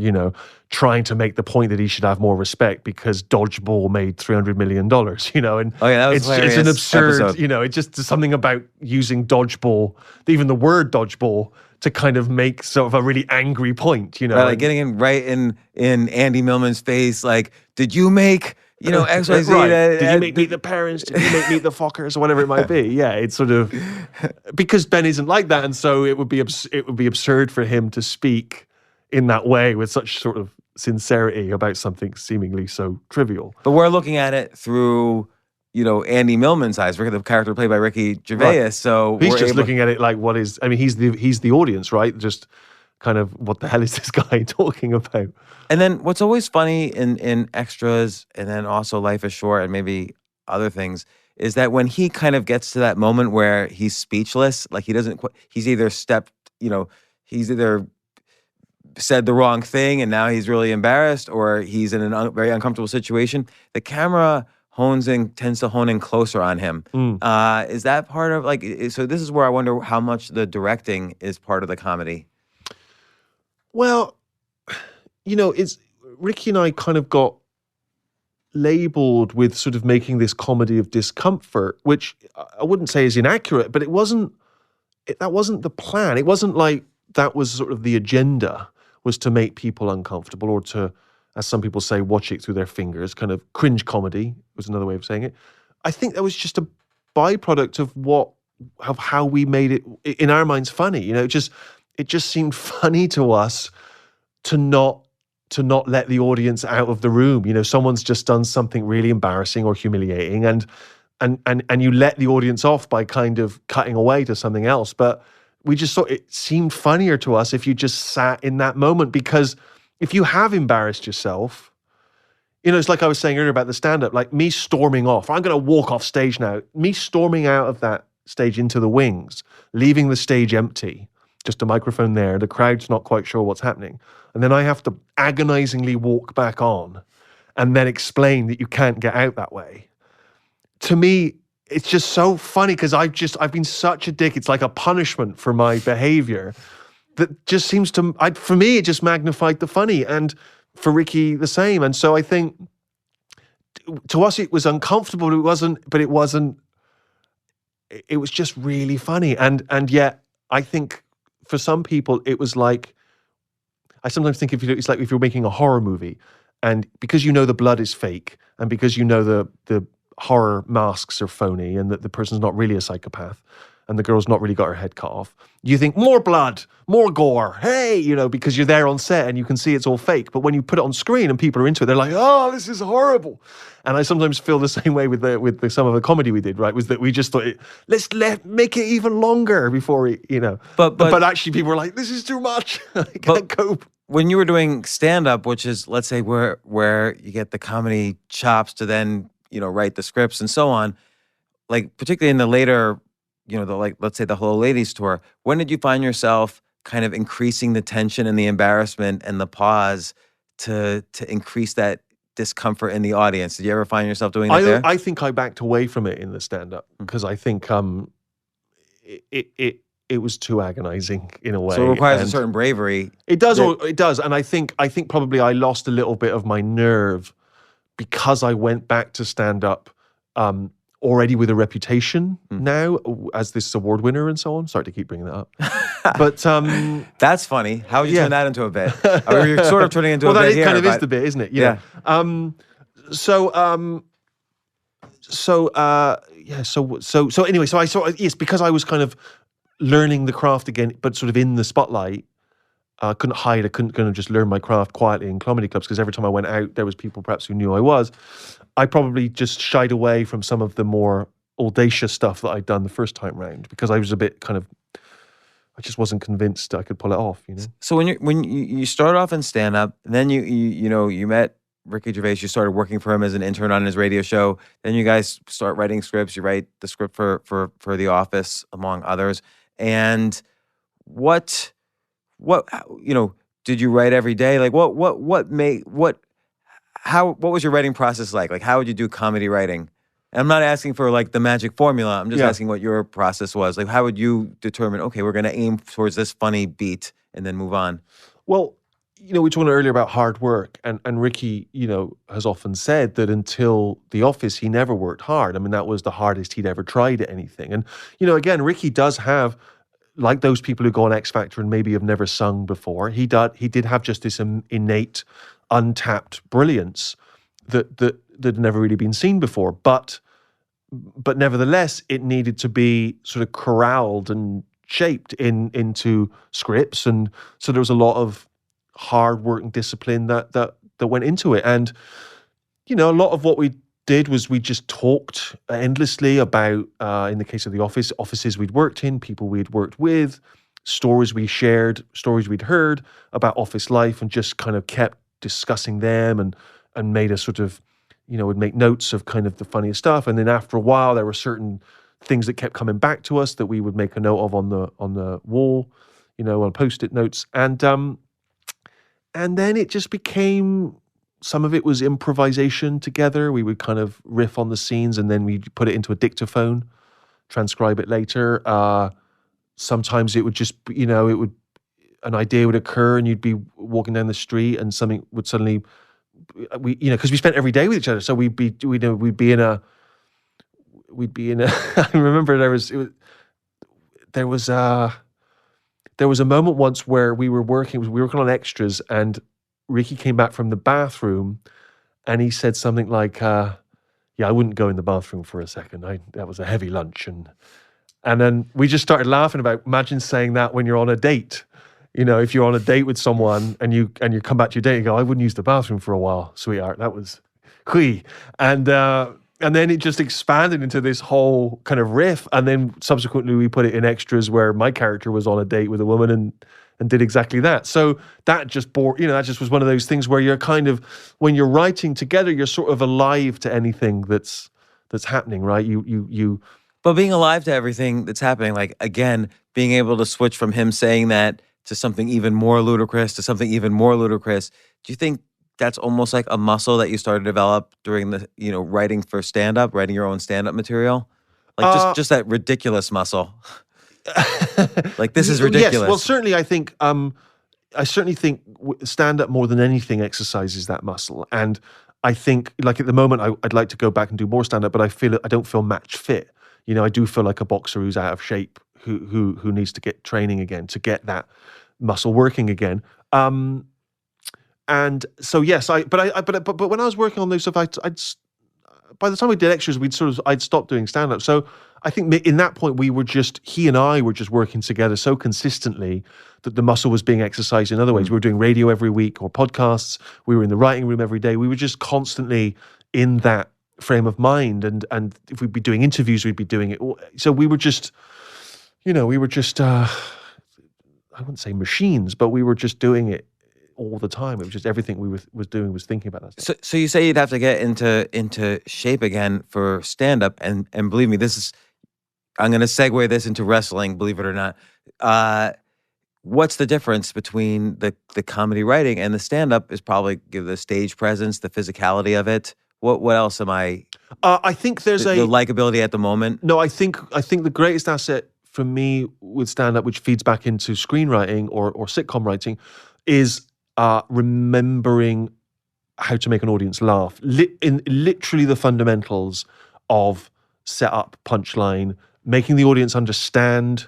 trying to make the point that he should have more respect because Dodgeball made $300 million, and that was it's an absurd, episode. it's just something about using Dodgeball, even the word Dodgeball, to kind of make sort of a really angry point, Right, like getting in Andy Millman's face, like, did you make XYZ. Right. Did you make me the parents? Did you make me the fuckers? Or whatever it might be. Yeah, it's sort of because Ben isn't like that, and so it would be absurd for him to speak in that way with such sort of sincerity about something seemingly so trivial. But we're looking at it through, Andy Millman's eyes, the character played by Ricky Gervais. Right. So he's just looking at it like he's the audience, right? Just kind of, what the hell is this guy talking about? And then what's always funny in extras, and then also Life is Short and maybe other things, is that when he kind of gets to that moment where he's speechless, like he's either said the wrong thing and now he's really embarrassed, or he's in a very uncomfortable situation, the camera tends to hone in closer on him. Is that part of so this is where I wonder how much the directing is part of the comedy. Well, it's Ricky and I kind of got labeled with sort of making this comedy of discomfort, which I wouldn't say is inaccurate, but that wasn't the plan. It wasn't like that was sort of the agenda, was to make people uncomfortable, or to, as some people say, watch it through their fingers. Kind of cringe comedy was another way of saying it. I think that was just a byproduct of how we made it in our minds funny. It just seemed funny to us to not let the audience out of the room. Someone's just done something really embarrassing or humiliating, and you let the audience off by kind of cutting away to something else. But we just thought it seemed funnier to us if you just sat in that moment, because if you have embarrassed yourself, it's like I was saying earlier about the stand-up, like me storming off. I'm going to walk off stage now. Me storming out of that stage into the wings, leaving the stage empty, just a microphone there. The crowd's not quite sure what's happening. And then I have to agonizingly walk back on and then explain that you can't get out that way. To me, it's just so funny because I've been such a dick. It's like a punishment for my behavior that just seems to, for me, it just magnified the funny, and for Ricky the same. And so I think to us it was uncomfortable. It was just really funny. And yet I think for some people it was like, I sometimes think it's like if you're making a horror movie, and because the blood is fake, and because the horror masks are phony, and that the person's not really a psychopath, and the girl's not really got her head cut off, you think more blood, more gore, hey, because you're there on set and you can see it's all fake. But when you put it on screen and people are into it, they're like, oh, this is horrible. And I sometimes feel the same way with some of the comedy we did, right? Was that we just thought, let's make it even longer before we, But actually people were like, this is too much. I can't cope. When you were doing stand-up, which is, let's say, where you get the comedy chops to then, write the scripts and so on, like particularly in the later, let's say the Hello Ladies tour, when did you find yourself kind of increasing the tension and the embarrassment and the pause to increase that discomfort in the audience? Did you ever find yourself doing that there? I think I backed away from it in the stand-up because I think it was too agonizing in a way. So it requires a certain bravery. It does, and I think probably I lost a little bit of my nerve because I went back to stand-up already with a reputation now as this award winner and so on. Sorry to keep bringing that up. But that's funny. How would you turn that into a bit? Or you're sort of turning into a bit here. Well, that kind of is the bit, isn't it? Yeah. So anyway, I saw, yes, because I was kind of learning the craft again, but sort of in the spotlight. I couldn't hide. I couldn't kind of just learn my craft quietly in comedy clubs, because every time I went out, there was people perhaps who knew I was. I probably just shied away from some of the more audacious stuff that I'd done the first time round, because I was a bit kind of, I just wasn't convinced I could pull it off, So when you start off in stand-up, then you met Ricky Gervais, you started working for him as an intern on his radio show. Then you guys start writing scripts. You write the script for The Office, among others. And what did you write every day? Like what was your writing process like? Like, how would you do comedy writing? And I'm not asking for like the magic formula. I'm just asking what your process was. Like, how would you determine, okay, we're going to aim towards this funny beat and then move on? Well, we talked earlier about hard work, and Ricky, has often said that until The Office, he never worked hard. I mean, that was the hardest he'd ever tried at anything. And, again, Ricky does have, like those people who go on X Factor and maybe have never sung before, he did have just this innate, untapped brilliance that that had never really been seen before. But nevertheless, it needed to be sort of corralled and shaped into scripts, and so there was a lot of hard work and discipline that went into it. And a lot of what we did was we just talked endlessly about, in the case of the offices we'd worked in, people we'd worked with, stories we shared, stories we'd heard about office life, and just kind of kept discussing them, and made a sort of, would make notes of kind of the funniest stuff. And then after a while, there were certain things that kept coming back to us that we would make a note of on the wall, on Post-it notes. And then it just became, some of it was improvisation together. We would kind of riff on the scenes, and then we'd put it into a dictaphone, transcribe it later. Sometimes it would just, an idea would occur, and you'd be walking down the street, and something would suddenly, because we spent every day with each other, so we'd be in a. I remember there was a moment once where we were working on extras, and Ricky came back from the bathroom, and he said something like, "Yeah, I wouldn't go in the bathroom for a second. That was a heavy lunch," and then we just started laughing about. Imagine saying that when you're on a date. If you're on a date with someone and you come back to your date, you go, "I wouldn't use the bathroom for a while, sweetheart." That was hui. And then it just expanded into this whole kind of riff. And then subsequently we put it in extras where my character was on a date with a woman and did exactly that. So that just that just was one of those things where you're kind of, when you're writing together, you're sort of alive to anything that's happening, right? You. But being alive to everything that's happening, like, again, being able to switch from him saying that to something even more ludicrous, to something even more ludicrous. Do you think that's almost like a muscle that you started to develop during the, writing for stand-up, writing your own stand-up material? Like just that ridiculous muscle. Like, this is ridiculous. Yes, well, certainly I think, stand-up more than anything exercises that muscle. And I think, like, at the moment, I'd like to go back and do more stand-up, but I don't feel match fit. I do feel like a boxer who's out of shape, who needs to get training again to get that muscle working again. And so yes, but when I was working on those stuff, by the time we did extras, I'd stopped doing stand up. So I think in that point he and I were just working together so consistently that the muscle was being exercised in other ways. We were doing radio every week or podcasts. We were in the writing room every day. We were just constantly in that frame of mind. And if we'd be doing interviews, we'd be doing it. So we were just, I wouldn't say machines, but we were just doing it all the time. It was just everything we was doing was thinking about that stuff. So you say you'd have to get into shape again for stand-up, and believe me, I'm going to segue this into wrestling, believe it or not. What's the difference between the comedy writing and the stand-up is probably the stage presence, the physicality of it. What else am I? I think there's the likability at the moment. No, I think the greatest asset for me with stand-up, which feeds back into screenwriting or sitcom writing, is remembering how to make an audience laugh. In literally the fundamentals of setup, punchline, making the audience understand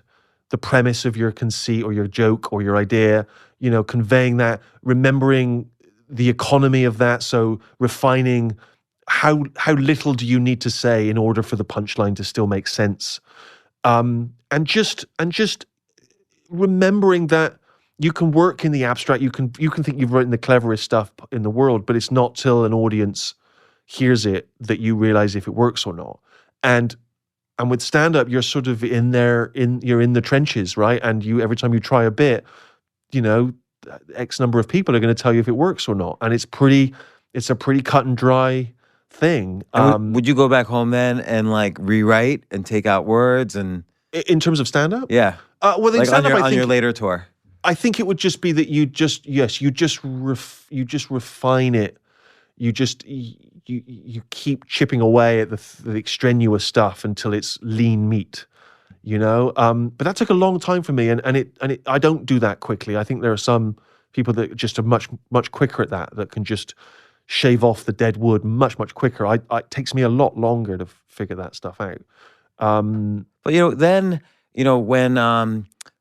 the premise of your conceit or your joke or your idea, conveying that, remembering the economy of that, so refining how little do you need to say in order for the punchline to still make sense. And just remembering that you can work in the abstract. You can think you've written the cleverest stuff in the world, but it's not till an audience hears it that you realize if it works or not. And with stand-up, you're sort of in there, you're in the trenches, right? And every time you try a bit, X number of people are going to tell you if it works or not. And it's a pretty cut and dry thing. Would you go back home then and like rewrite and take out words and in terms of stand-up? Yeah. Well, like stand-up, on your later tour. I think it would just be that you just refine it. You keep chipping away at the extraneous stuff until it's lean meat, But that took a long time for me, and I don't do that quickly. I think there are some people that just are much quicker at that can just shave off the dead wood much quicker. It takes me a lot longer to figure that stuff out. But then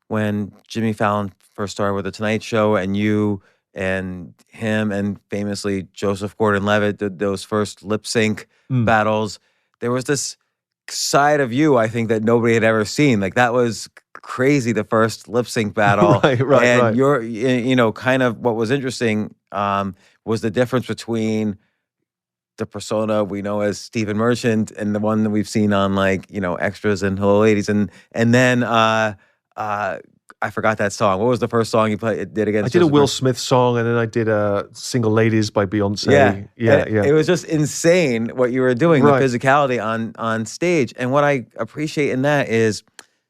when Jimmy Fallon first started with the Tonight Show, and you him and famously Joseph Gordon-Levitt did those first lip sync battles. There was this side of you, I think, that nobody had ever seen. Like, that was crazy, the first lip sync battle. Right. You're, kind of what was interesting was the difference between the persona we know as Stephen Merchant and the one that we've seen on, like, extras and Hello Ladies, and then I forgot that song. What was the first song you did against? I did a Will Smith song, and then I did a Single Ladies by Beyonce. Yeah. It was just insane what you were doing, the physicality on stage. And what I appreciate in that is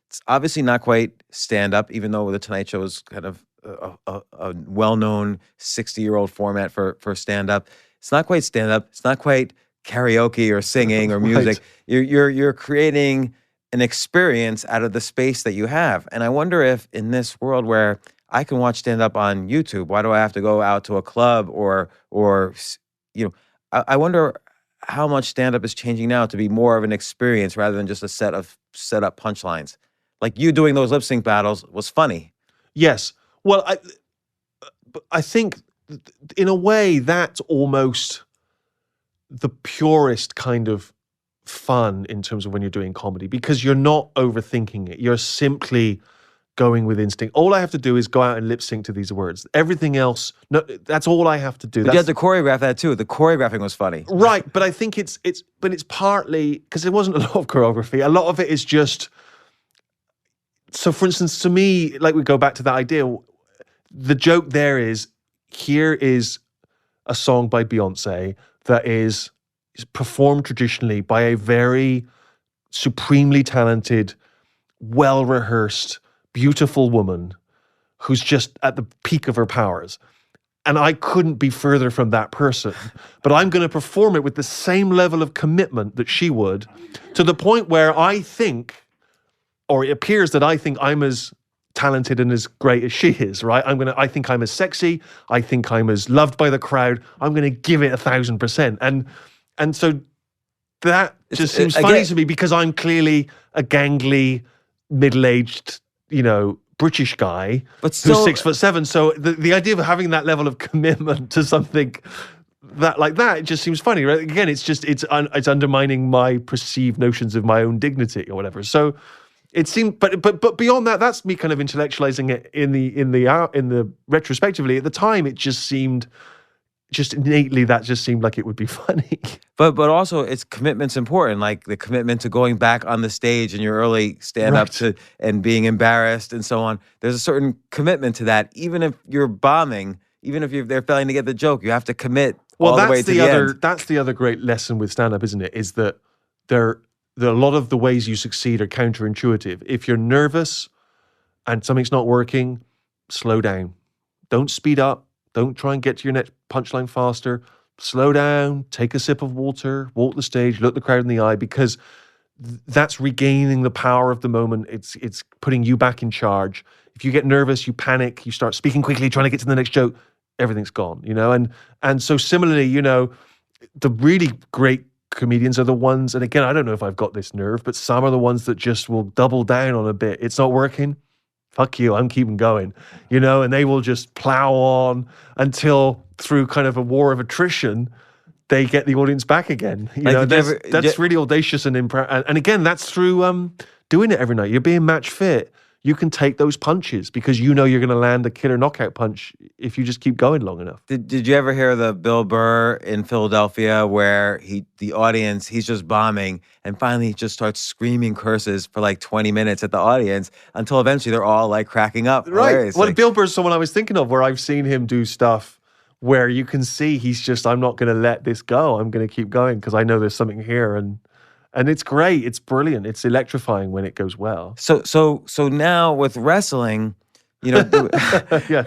it's obviously not quite stand-up, even though The Tonight Show is kind of a well-known 60-year-old format for stand-up. It's not quite stand-up. It's not quite karaoke or singing or music. You're creating an experience out of the space that you have. And I wonder if in this world where I can watch stand-up on YouTube, why do I have to go out to a club or I wonder how much stand-up is changing now to be more of an experience rather than just a set of set-up punchlines. Like, you doing those lip sync battles was funny. Yes. Well, I think in a way that's almost the purest kind of fun in terms of when you're doing comedy, because you're not overthinking it. You're simply going with instinct. All I have to do is go out and lip sync to these words. Everything else, no, that's all I have to do. But you had to choreograph that too. The choreographing was funny. Right, but I think it's partly because there wasn't a lot of choreography. A lot of it is just, so for instance, to me, like, we go back to that idea, the joke there is, here is a song by Beyonce that is performed traditionally by a very supremely talented, well-rehearsed, beautiful woman who's just at the peak of her powers. And I couldn't be further from that person. But I'm going to perform it with the same level of commitment that she would, to the point where I think, or it appears that I think I'm as talented and as great as she is, right? I think I'm as sexy. I think I'm as loved by the crowd. I'm going to give it 1,000%. And so that just seems funny to me, because I'm clearly a gangly, middle-aged, British guy who's 6'7". So the idea of having that level of commitment to something like that, it just seems funny, right? Again, it's undermining my perceived notions of my own dignity or whatever. So it seemed, but beyond that, that's me kind of intellectualizing it in the retrospectively. At the time, it just seemed, just innately, that just seemed like it would be funny. But also, its commitment's important, like the commitment to going back on the stage in your early stand-up and being embarrassed and so on. There's a certain commitment to that. Even if you're bombing, even if they're failing to get the joke, you have to commit all the way to the end. That's the other great lesson with stand-up, isn't it? Is that a lot of the ways you succeed are counterintuitive. If you're nervous and something's not working, slow down. Don't speed up. Don't try and get to your next punchline faster. Slow down, take a sip of water, walk the stage, look the crowd in the eye, because that's regaining the power of the moment. It's putting you back in charge. If you get nervous, you panic, you start speaking quickly, trying to get to the next joke, everything's gone, And so similarly, the really great comedians are the ones, and again, I don't know if I've got this nerve, but some are the ones that just will double down on a bit. It's not working. Fuck you, I'm keeping going, and they will just plow on until, through kind of a war of attrition, they get the audience back again. That's really audacious and again, that's through doing it every night. You're being match fit. You can take those punches because you're going to land a killer knockout punch if you just keep going long enough. Did you ever hear the Bill Burr in Philadelphia where the audience, he's just bombing, and finally he just starts screaming curses for like 20 minutes at the audience until eventually they're all like cracking up. Right. Well, Bill Burr's someone I was thinking of, where I've seen him do stuff where you can see he's just, I'm not going to let this go. I'm going to keep going because I know there's something here. And it's great. It's brilliant. It's electrifying when it goes well. So now with wrestling, yes.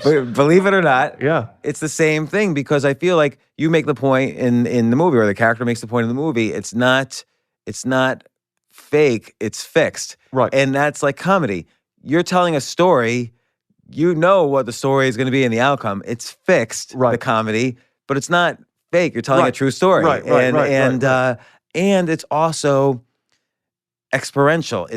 Believe it or not, yeah, it's the same thing, because I feel like you make the point in the movie, or the character makes the point in the movie. It's not fake. It's fixed. Right. And that's like comedy. You're telling a story. You know what the story is going to be and the outcome. It's fixed, the comedy, but it's not fake. You're telling a true story. Right. And it's also, experiential.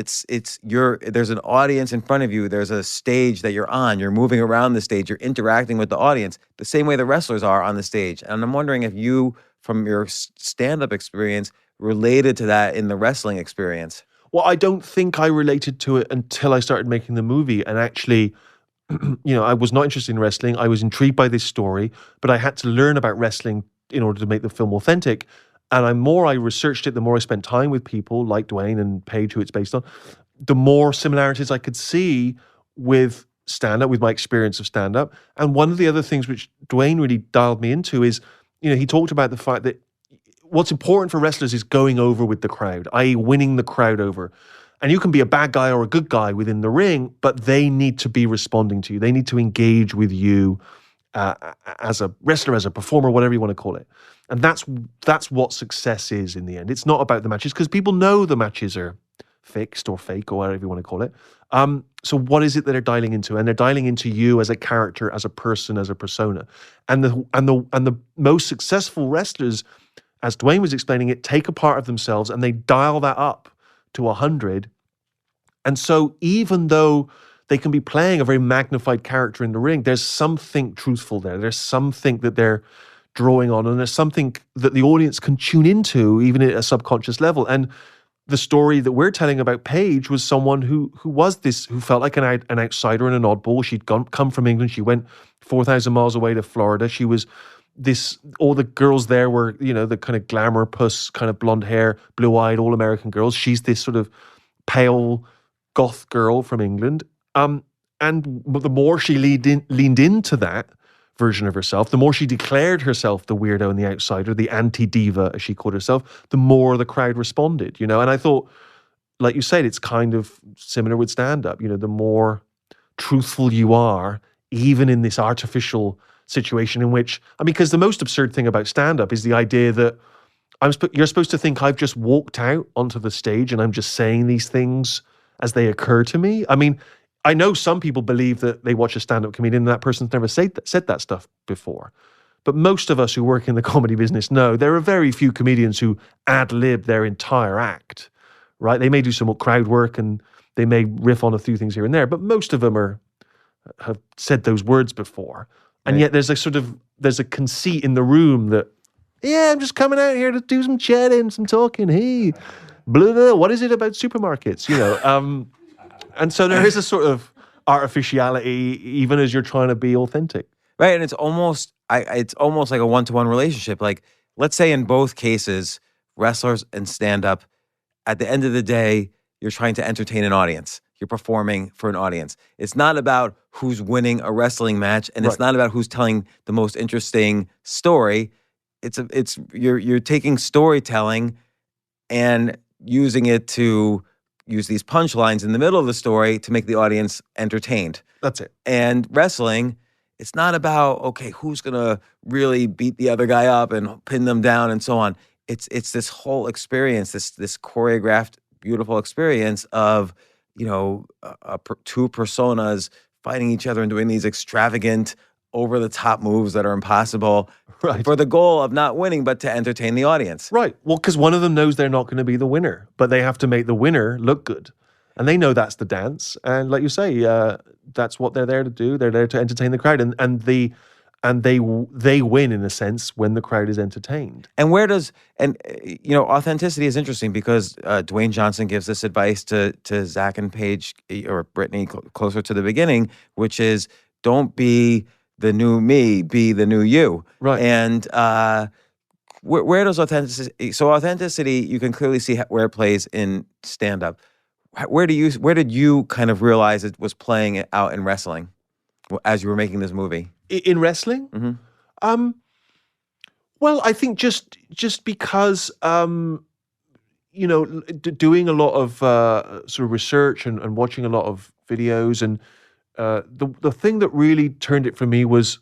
There's an audience in front of you. There's a stage that you're on. You're moving around the stage. You're interacting with the audience the same way the wrestlers are on the stage. And I'm wondering if you, from your stand-up experience, related to that in the wrestling experience. Well, I don't think I related to it until I started making the movie. And actually, I was not interested in wrestling. I was intrigued by this story, but I had to learn about wrestling in order to make the film authentic. And the more I researched it, the more I spent time with people like Dwayne and Paige, who it's based on, the more similarities I could see with stand-up, with my experience of stand-up. And one of the other things which Dwayne really dialed me into is, he talked about the fact that what's important for wrestlers is going over with the crowd, i.e. winning the crowd over. And you can be a bad guy or a good guy within the ring, but they need to be responding to you. They need to engage with you as a wrestler, as a performer, whatever you want to call it. And that's what success is in the end. It's not about the matches, because people know the matches are fixed or fake or whatever you want to call it. So what is it that they're dialing into? And they're dialing into you as a character, as a person, as a persona. And the most successful wrestlers, as Dwayne was explaining it, take a part of themselves and they dial that up to 100. And so even though they can be playing a very magnified character in the ring, there's something truthful there. There's something that they're drawing on, and there's something that the audience can tune into, even at a subconscious level. And the story that we're telling about Paige was someone who felt like an outsider and an oddball. She'd come from England. She went 4,000 miles away to Florida. She was all the girls there were, the kind of glamour puss, kind of blonde hair, blue-eyed, all-American girls. She's this sort of pale goth girl from England. And the more she leaned into that version of herself, the more she declared herself the weirdo and the outsider, the anti-diva, as she called herself, the more the crowd responded, And I thought, like you said, it's kind of similar with stand-up. The more truthful you are, even in this artificial situation in which, because the most absurd thing about stand-up is the idea that you're supposed to think I've just walked out onto the stage and I'm just saying these things as they occur to me. I know some people believe that they watch a stand-up comedian and that person's never said that stuff before. But most of us who work in the comedy business know there are very few comedians who ad-lib their entire act, right? They may do some crowd work and they may riff on a few things here and there, but most of them have said those words before. And yet there's a conceit in the room that, I'm just coming out here to do some chatting, some talking. Hey, blah, blah, what is it about supermarkets? And so there is a sort of artificiality, even as you're trying to be authentic. Right, and it's almost like a one-to-one relationship. Like, let's say in both cases, wrestlers and stand-up, at the end of the day, you're trying to entertain an audience. You're performing for an audience. It's not about who's winning a wrestling match, and it's not about who's telling the most interesting story. You're taking storytelling and using it to use these punchlines in the middle of the story to make the audience entertained. That's it. And wrestling, it's not about, okay, who's going to really beat the other guy up and pin them down and so on. It's this whole experience, this choreographed, beautiful experience of, two personas fighting each other and doing these extravagant, over-the-top moves that are impossible for the goal of not winning, but to entertain the audience. Right. Well, because one of them knows they're not going to be the winner, but they have to make the winner look good. And they know that's the dance. And like you say, that's what they're there to do. They're there to entertain the crowd. And they win, in a sense, when the crowd is entertained. And authenticity is interesting because Dwayne Johnson gives this advice to Zach and Paige, or Brittany closer to the beginning, which is don't be the new me, be the new you. Right. And where does authenticity? So authenticity, you can clearly see where it plays in stand-up. Where did you kind of realize it was playing out in wrestling as you were making this movie? In wrestling? Mm-hmm. Well, I think just because doing a lot of sort of research and watching a lot of videos, and the thing that really turned it for me was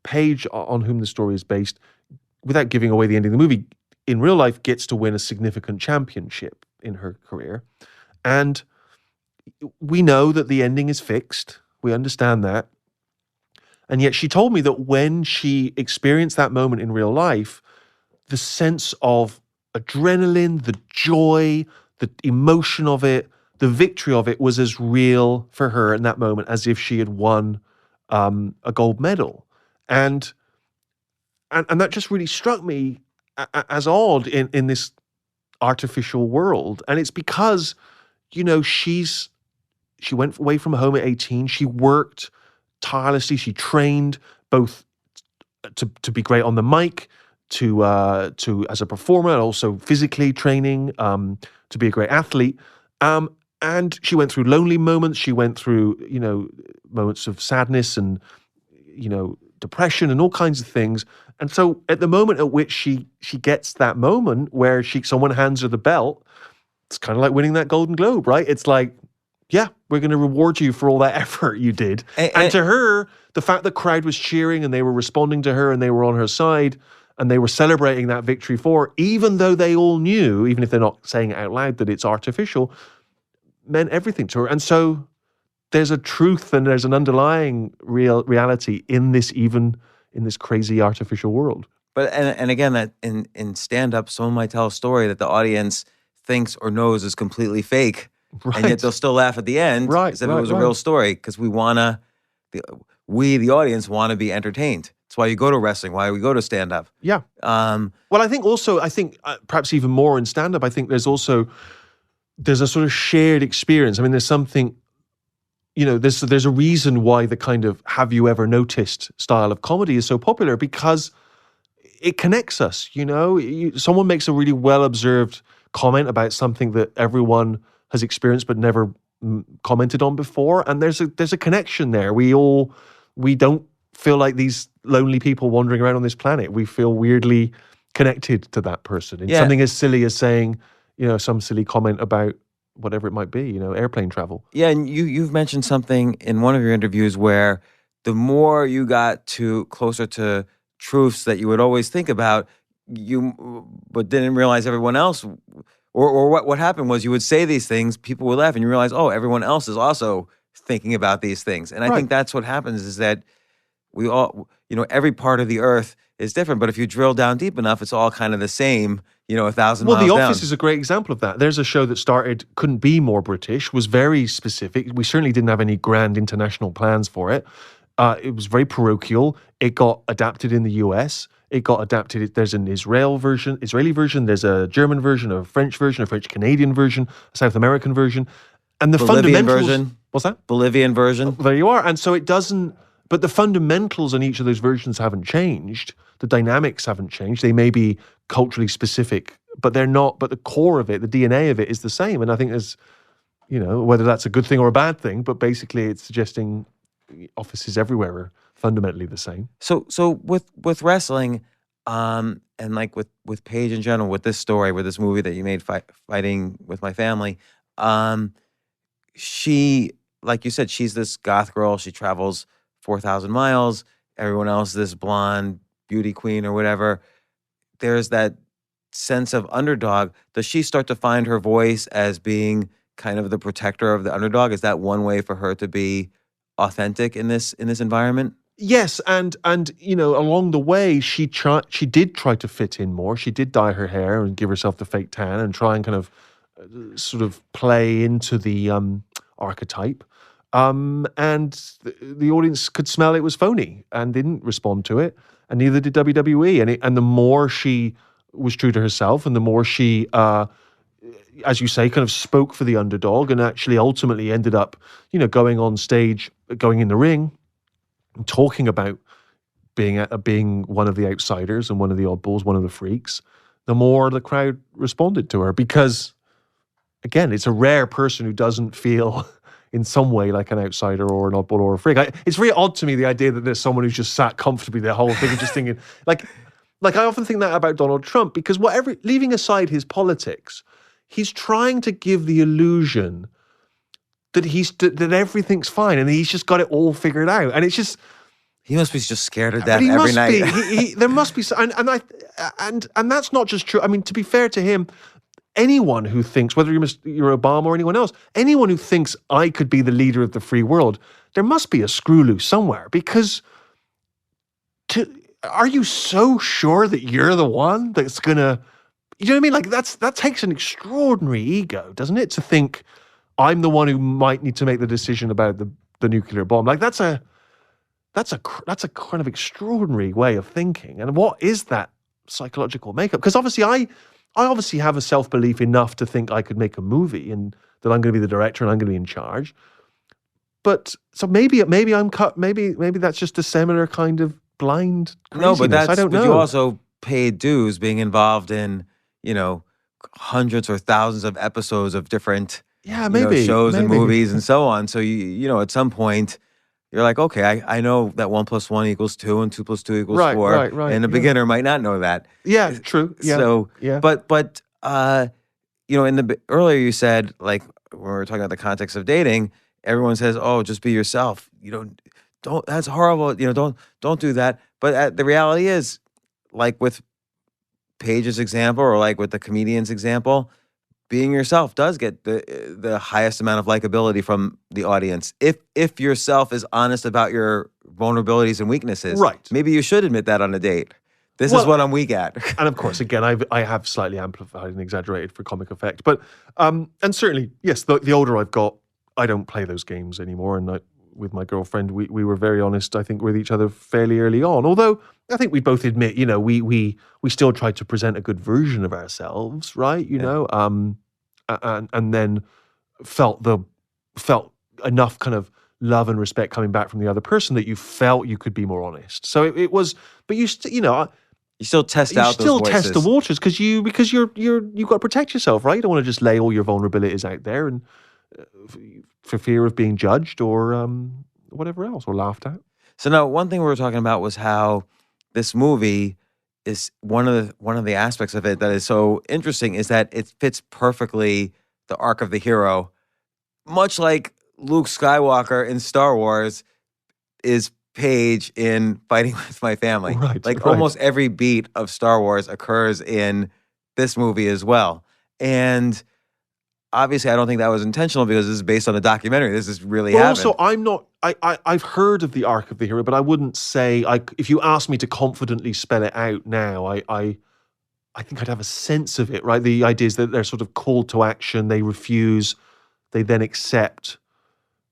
Paige, on whom the story is based, without giving away the ending of the movie, in real life gets to win a significant championship in her career. And we know that the ending is fixed. We understand that. And yet she told me that when she experienced that moment in real life, the sense of adrenaline, the joy, the emotion of it, the victory of it was as real for her in that moment as if she had won a gold medal. And that just really struck me as odd in this artificial world. And it's because, she went away from home at 18. She worked tirelessly. She trained both to be great on the mic, to as a performer, and also physically training to be a great athlete. And she went through lonely moments. She went through, moments of sadness and, depression and all kinds of things. And so at the moment at which she gets that moment where someone hands her the belt, it's kind of like winning that Golden Globe, right? It's like, yeah, we're going to reward you for all that effort you did. And to her, the fact the crowd was cheering and they were responding to her and they were on her side and they were celebrating that victory for her, even though they all knew, even if they're not saying it out loud, that it's artificial, meant everything to her. And so there's a truth and there's an underlying reality in this crazy artificial world. But and again, that in stand-up, someone might tell a story that the audience thinks or knows is completely fake. Right. And yet they'll still laugh at the end as if it was a real story, because we, the audience, want to be entertained. That's why you go to wrestling, why we go to stand-up. Yeah. Well, I think perhaps even more in stand-up, I think there's a sort of shared experience. I mean, there's something, there's a reason why the kind of have you ever noticed style of comedy is so popular, because it connects us, someone makes a really well-observed comment about something that everyone has experienced but never commented on before, and there's a connection there. We don't feel like these lonely people wandering around on this planet. We feel weirdly connected to that person in something as silly as saying, some silly comment about whatever it might be, airplane travel. Yeah, and you've mentioned something in one of your interviews where the more you got closer to truths that you would always think about, but didn't realize everyone else. Or what happened was you would say these things, people would laugh, and you realize, oh, everyone else is also thinking about these things. And I think that's what happens, is that we all, every part of the earth is different, but if you drill down deep enough, it's all kind of the same, 1,000 miles down. Well, The Office is a great example of that. There's a show that couldn't be more British, was very specific. We certainly didn't have any grand international plans for it. It was very parochial. It got adapted in the US. It got adapted. There's an Israeli version, there's a German version, a French Canadian version, a South American version. And the Bolivian fundamentals... version. What's that? Bolivian version. There you are. And so it doesn't... But the fundamentals on each of those versions haven't changed. The dynamics haven't changed. They may be culturally specific, but they're not... But the core of it, the DNA of it is the same. And I think there's, whether that's a good thing or a bad thing, but basically it's suggesting offices everywhere are fundamentally the same. So with wrestling, and like with Paige in general, with this story, with this movie that you made, Fighting with My Family, she, like you said, she's this goth girl. She travels 4,000 miles. Everyone else is this blonde beauty queen or whatever. There's that sense of underdog. Does she start to find her voice as being kind of the protector of the underdog? Is that one way for her to be authentic in this environment? Yes, and along the way, she did try to fit in more. She did dye her hair and give herself the fake tan and try and kind of sort of play into the archetype. And the audience could smell it was phony and didn't respond to it, and neither did WWE. And the more she was true to herself, and the more she, as you say, kind of spoke for the underdog, and actually ultimately ended up, going on stage, going in the ring, and talking about being one of the outsiders and one of the oddballs, one of the freaks, the more the crowd responded to her. Because, again, it's a rare person who doesn't feel in some way like an outsider or an oddball or a freak. It's very odd to me, the idea that there's someone who's just sat comfortably the whole thing and just thinking, like I often think that about Donald Trump, because leaving aside his politics, he's trying to give the illusion that everything's fine and he's just got it all figured out. And it's just... He must be just scared to death every night. There must be... And that's not just true. I mean, to be fair to him, anyone who thinks, whether you're Obama or anyone else, anyone who thinks I could be the leader of the free world, there must be a screw loose somewhere, because are you so sure that you're the one that's going to You know what I mean? Like that takes an extraordinary ego, doesn't it? To think I'm the one who might need to make the decision about the nuclear bomb. Like that's a kind of extraordinary way of thinking. And what is that psychological makeup? Because obviously I obviously have a self-belief enough to think I could make a movie and that I'm going to be the director and I'm going to be in charge. But so maybe I'm cut. Maybe that's just a similar kind of blind craziness. No, but I don't know. you also paid dues being involved in, hundreds or thousands of episodes of different shows and movies and so on. So you at some point you're like, okay, I know that 1 + 1 = 2 and 2 + 2 = 4. Right. And a beginner might not know that. Yeah, true. Yeah. So yeah. But in the earlier you said, like, when we were talking about the context of dating, everyone says, "Oh, just be yourself." Don't. That's horrible. Don't do that. But the reality is, like with Paige's example, or like with the comedian's example, being yourself does get the highest amount of likability from the audience. If yourself is honest about your vulnerabilities and weaknesses, right? Maybe you should admit that on a date. This is what I'm weak at. And of course, again, I have slightly amplified and exaggerated for comic effect. But and certainly, yes, the older I've got, I don't play those games anymore. And with my girlfriend, we were very honest, I think, with each other fairly early on. Although I think we both admit, we still tried to present a good version of ourselves, right? And then felt enough kind of love and respect coming back from the other person that you felt you could be more honest. So it was, but you still, you still test out those voices. Test the waters because you've got to protect yourself, right? You don't want to just lay all your vulnerabilities out there and for fear of being judged or whatever else, or laughed at. So now, one thing we were talking about was how this movie is one of the aspects of it that is so interesting is that it fits perfectly the arc of the hero, much like Luke Skywalker in Star Wars is Paige in Fighting with My Family. Right. Almost every beat of Star Wars occurs in this movie as well. And obviously, I don't think that was intentional because this is based on a documentary. This is really happened. Also, I'm not. I've heard of the arc of the hero, but I wouldn't say. If you asked me to confidently spell it out now, I think I'd have a sense of it. Right, the idea is that they're sort of called to action. They refuse. They then accept.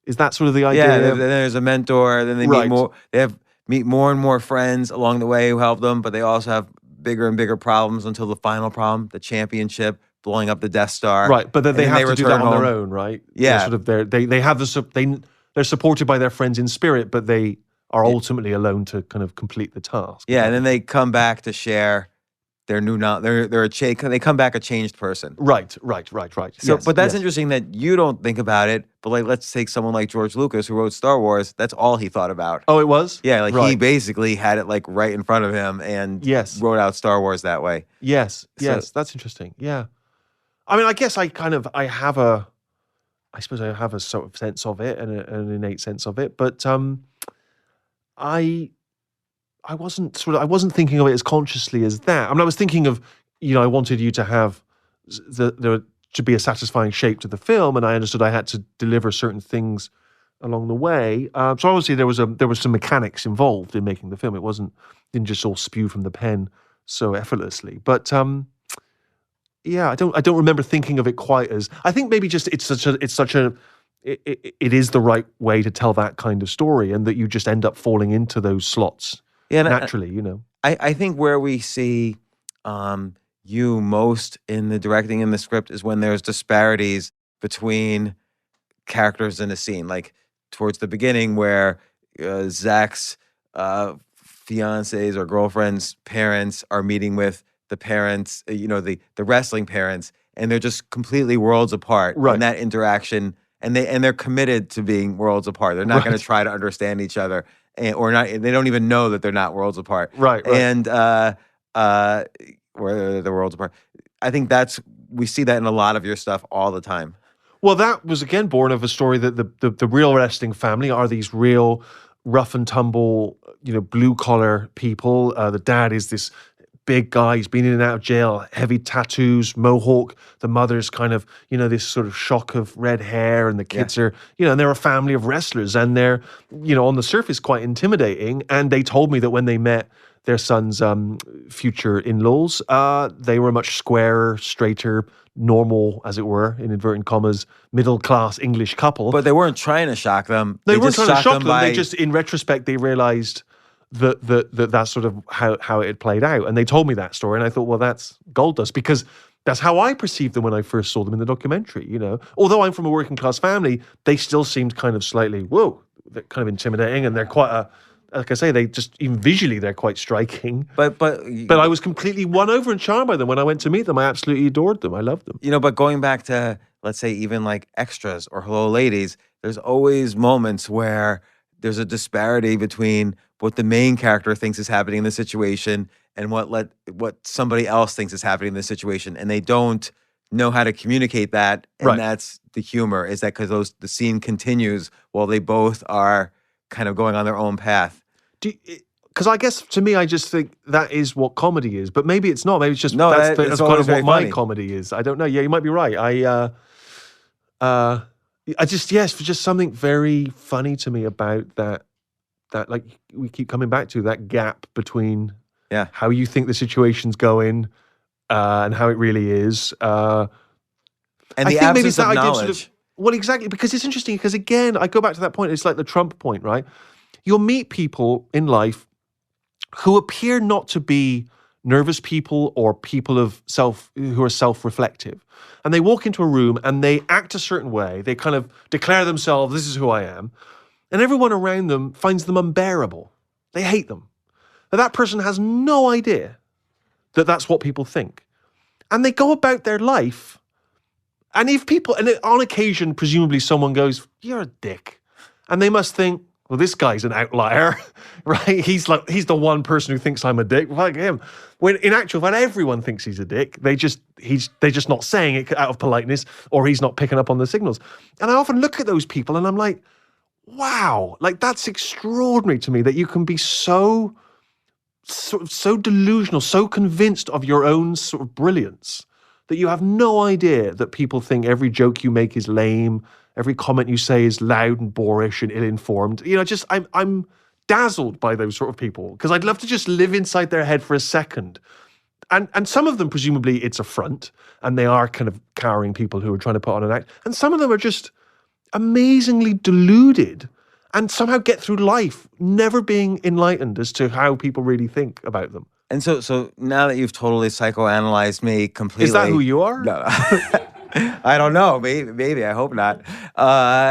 Is that sort of the idea? Yeah. Then there's a mentor. Then they meet more. They meet more and more friends along the way who help them, but they also have bigger and bigger problems until the final problem, the championship. Blowing up the Death Star, right? But then they have to do that on their own, right? Yeah, they're supported by their friends in spirit, but they are ultimately alone to kind of complete the task. Yeah, and then they come back to share their new they come back a changed person. Right. So, but that's interesting that you don't think about it. But like, let's take someone like George Lucas who wrote Star Wars. That's all he thought about. Oh, it was? Yeah, he basically had it like right in front of him and wrote out Star Wars that way. Yes, that's interesting. Yeah. I mean, I guess I have a sort of sense of it and an innate sense of it, but I wasn't thinking of it as consciously as that. I mean, I was thinking of, I wanted you to have there to be a satisfying shape to the film, and I understood I had to deliver certain things along the way. So obviously there was some mechanics involved in making the film. It didn't just all spew from the pen so effortlessly, but. Yeah, I don't remember thinking of it quite as. I think maybe just it is the right way to tell that kind of story, and that you just end up falling into those slots naturally. I think where we see you most in the directing and the script is when there's disparities between characters in a scene, like towards the beginning where Zach's fiance's or girlfriend's parents are meeting with the parents, the wrestling parents, and they're just completely worlds apart in that interaction, and they're committed to being worlds apart. They're not going to try to understand each other, or not. They don't even know that they're not worlds apart. Right. And where they're worlds apart. I think we see that in a lot of your stuff all the time. Well, that was again born of a story that the real wrestling family are these real rough and tumble, blue collar people. The dad is this big guy. He's been in and out of jail, heavy tattoos, mohawk. The mother's kind of, this sort of shock of red hair, and the kids are, and they're a family of wrestlers, and they're, on the surface quite intimidating. And they told me that when they met their son's future in-laws, they were much squarer, straighter, normal, as it were, in inverted commas, middle-class English couple. But they weren't trying to shock them. They weren't trying to shock them. By... They just, in retrospect, they realized that's sort of how it had played out. And they told me that story, and I thought, well, that's gold dust, because that's how I perceived them when I first saw them in the documentary, Although I'm from a working-class family, they still seemed kind of slightly, whoa, they're kind of intimidating, and they're quite like I say, they just, even visually, they're quite striking. But I was completely won over and charmed by them when I went to meet them. I absolutely adored them. I loved them. But going back to, let's say, even like extras or Hello Ladies, there's always moments where there's a disparity between what the main character thinks is happening in the situation and what somebody else thinks is happening in the situation, and they don't know how to communicate that. And that's the humor, is that because the scene continues while they both are kind of going on their own path. Because I guess, to me, I just think that is what comedy is. But maybe it's not. Maybe it's just that's kind of what my comedy is. I don't know. Yeah, you might be right. I just, just something very funny to me about that like we keep coming back to, that gap between how you think the situation's going and how it really is. And the absence of knowledge. Well, exactly, because it's interesting, because again, I go back to that point, it's like the Trump point, right? You'll meet people in life who appear not to be nervous people or people who are self-reflective. And they walk into a room and they act a certain way. They kind of declare themselves, this is who I am. And everyone around them finds them unbearable. They hate them. But that person has no idea that that's what people think. And they go about their life. And on occasion, presumably someone goes, you're a dick. And they must think, well, this guy's an outlier, right? He's the one person who thinks I'm a dick. Like him. When in actual fact, everyone thinks he's a dick. They're just not saying it out of politeness, or he's not picking up on the signals. And I often look at those people and I'm like, wow, like that's extraordinary to me, that you can be so delusional, so convinced of your own sort of brilliance that you have no idea that people think every joke you make is lame, every comment you say is loud and boorish and ill-informed. I'm dazzled by those sort of people, because I'd love to just live inside their head for a second. And some of them, presumably, it's a front, and they are kind of cowering people who are trying to put on an act. And some of them are just amazingly deluded and somehow get through life never being enlightened as to how people really think about them. And so now that you've totally psychoanalyzed me completely... Is that who you are? No. I don't know. Maybe. I hope not.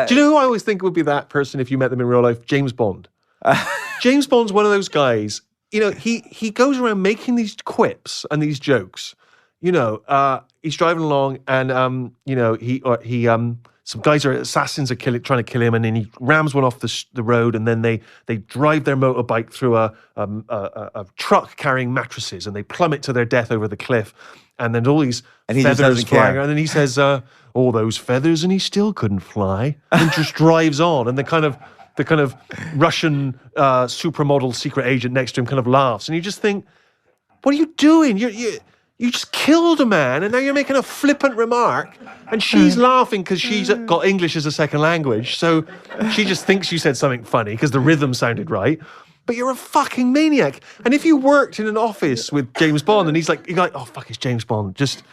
Do you know who I always think would be that person if you met them in real life? James Bond. James Bond's one of those guys, he goes around making these quips and these jokes. He's driving along and, some guys assassins are trying to kill him, and then he rams one off the road, and then they drive their motorbike through a truck carrying mattresses, and they plummet to their death over the cliff, and then all these feathers flying around, and he says, all those feathers, and he still couldn't fly, and just drives on, and the kind of Russian supermodel secret agent next to him kind of laughs, and you just think, what are you doing? You just killed a man, and now you're making a flippant remark, and she's laughing because she's got English as a second language, so she just thinks you said something funny because the rhythm sounded right. But you're a fucking maniac. And if you worked in an office with James Bond, and you're like, oh fuck, it's James Bond. Just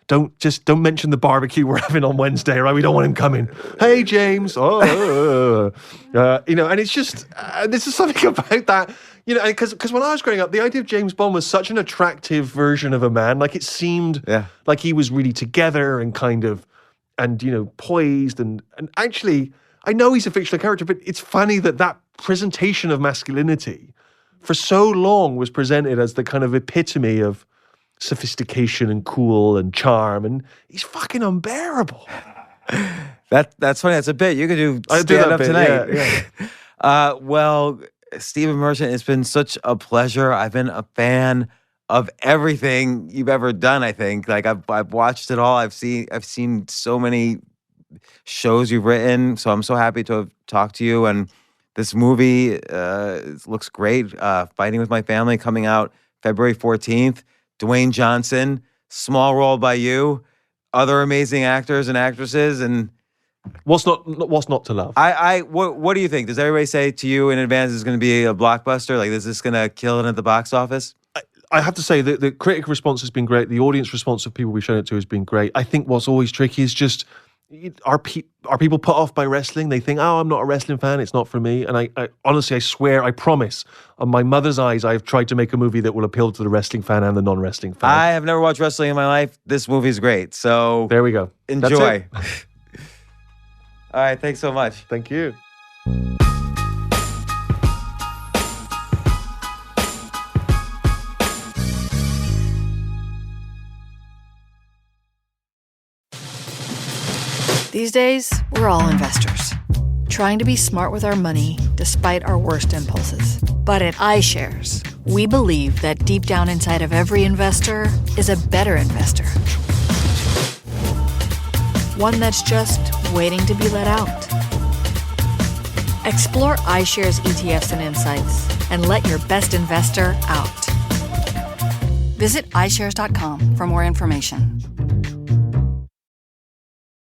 don't mention the barbecue we're having on Wednesday, right? We don't want him coming. Hey, James. And it's just this is something about that. Because when I was growing up, the idea of James Bond was such an attractive version of a man. Like, it seemed like he was really together and poised. And actually, I know he's a fictional character, but it's funny that presentation of masculinity for so long was presented as the kind of epitome of sophistication and cool and charm. And he's fucking unbearable. That's funny. That's a bit. You could do stand-up tonight. Yeah. Well... Stephen Merchant, it's been such a pleasure. I've been a fan of everything you've ever done, I think. Like, I've watched it all. I've seen so many shows you've written, so I'm so happy to have talked to you. And this movie looks great. Fighting with My Family, coming out February 14th. Dwayne Johnson, small role by you, other amazing actors and actresses, and what's not to love? What do you think? Does everybody say to you in advance it's going to be a blockbuster? Like, is this going to kill it at the box office? I have to say that the critic response has been great. The audience response of people we've shown it to has been great. I think what's always tricky is just, are people put off by wrestling? They think, oh, I'm not a wrestling fan, it's not for me. And I honestly, I swear, I promise, on my mother's eyes, I've tried to make a movie that will appeal to the wrestling fan and the non-wrestling fan. I have never watched wrestling in my life. This movie's great. So there we go. Enjoy. All right, thanks so much. Thank you. These days, we're all investors, trying to be smart with our money despite our worst impulses. But at iShares, we believe that deep down inside of every investor is a better investor. One that's just waiting to be let out. Explore iShares ETFs and insights and let your best investor out. Visit iShares.com for more information.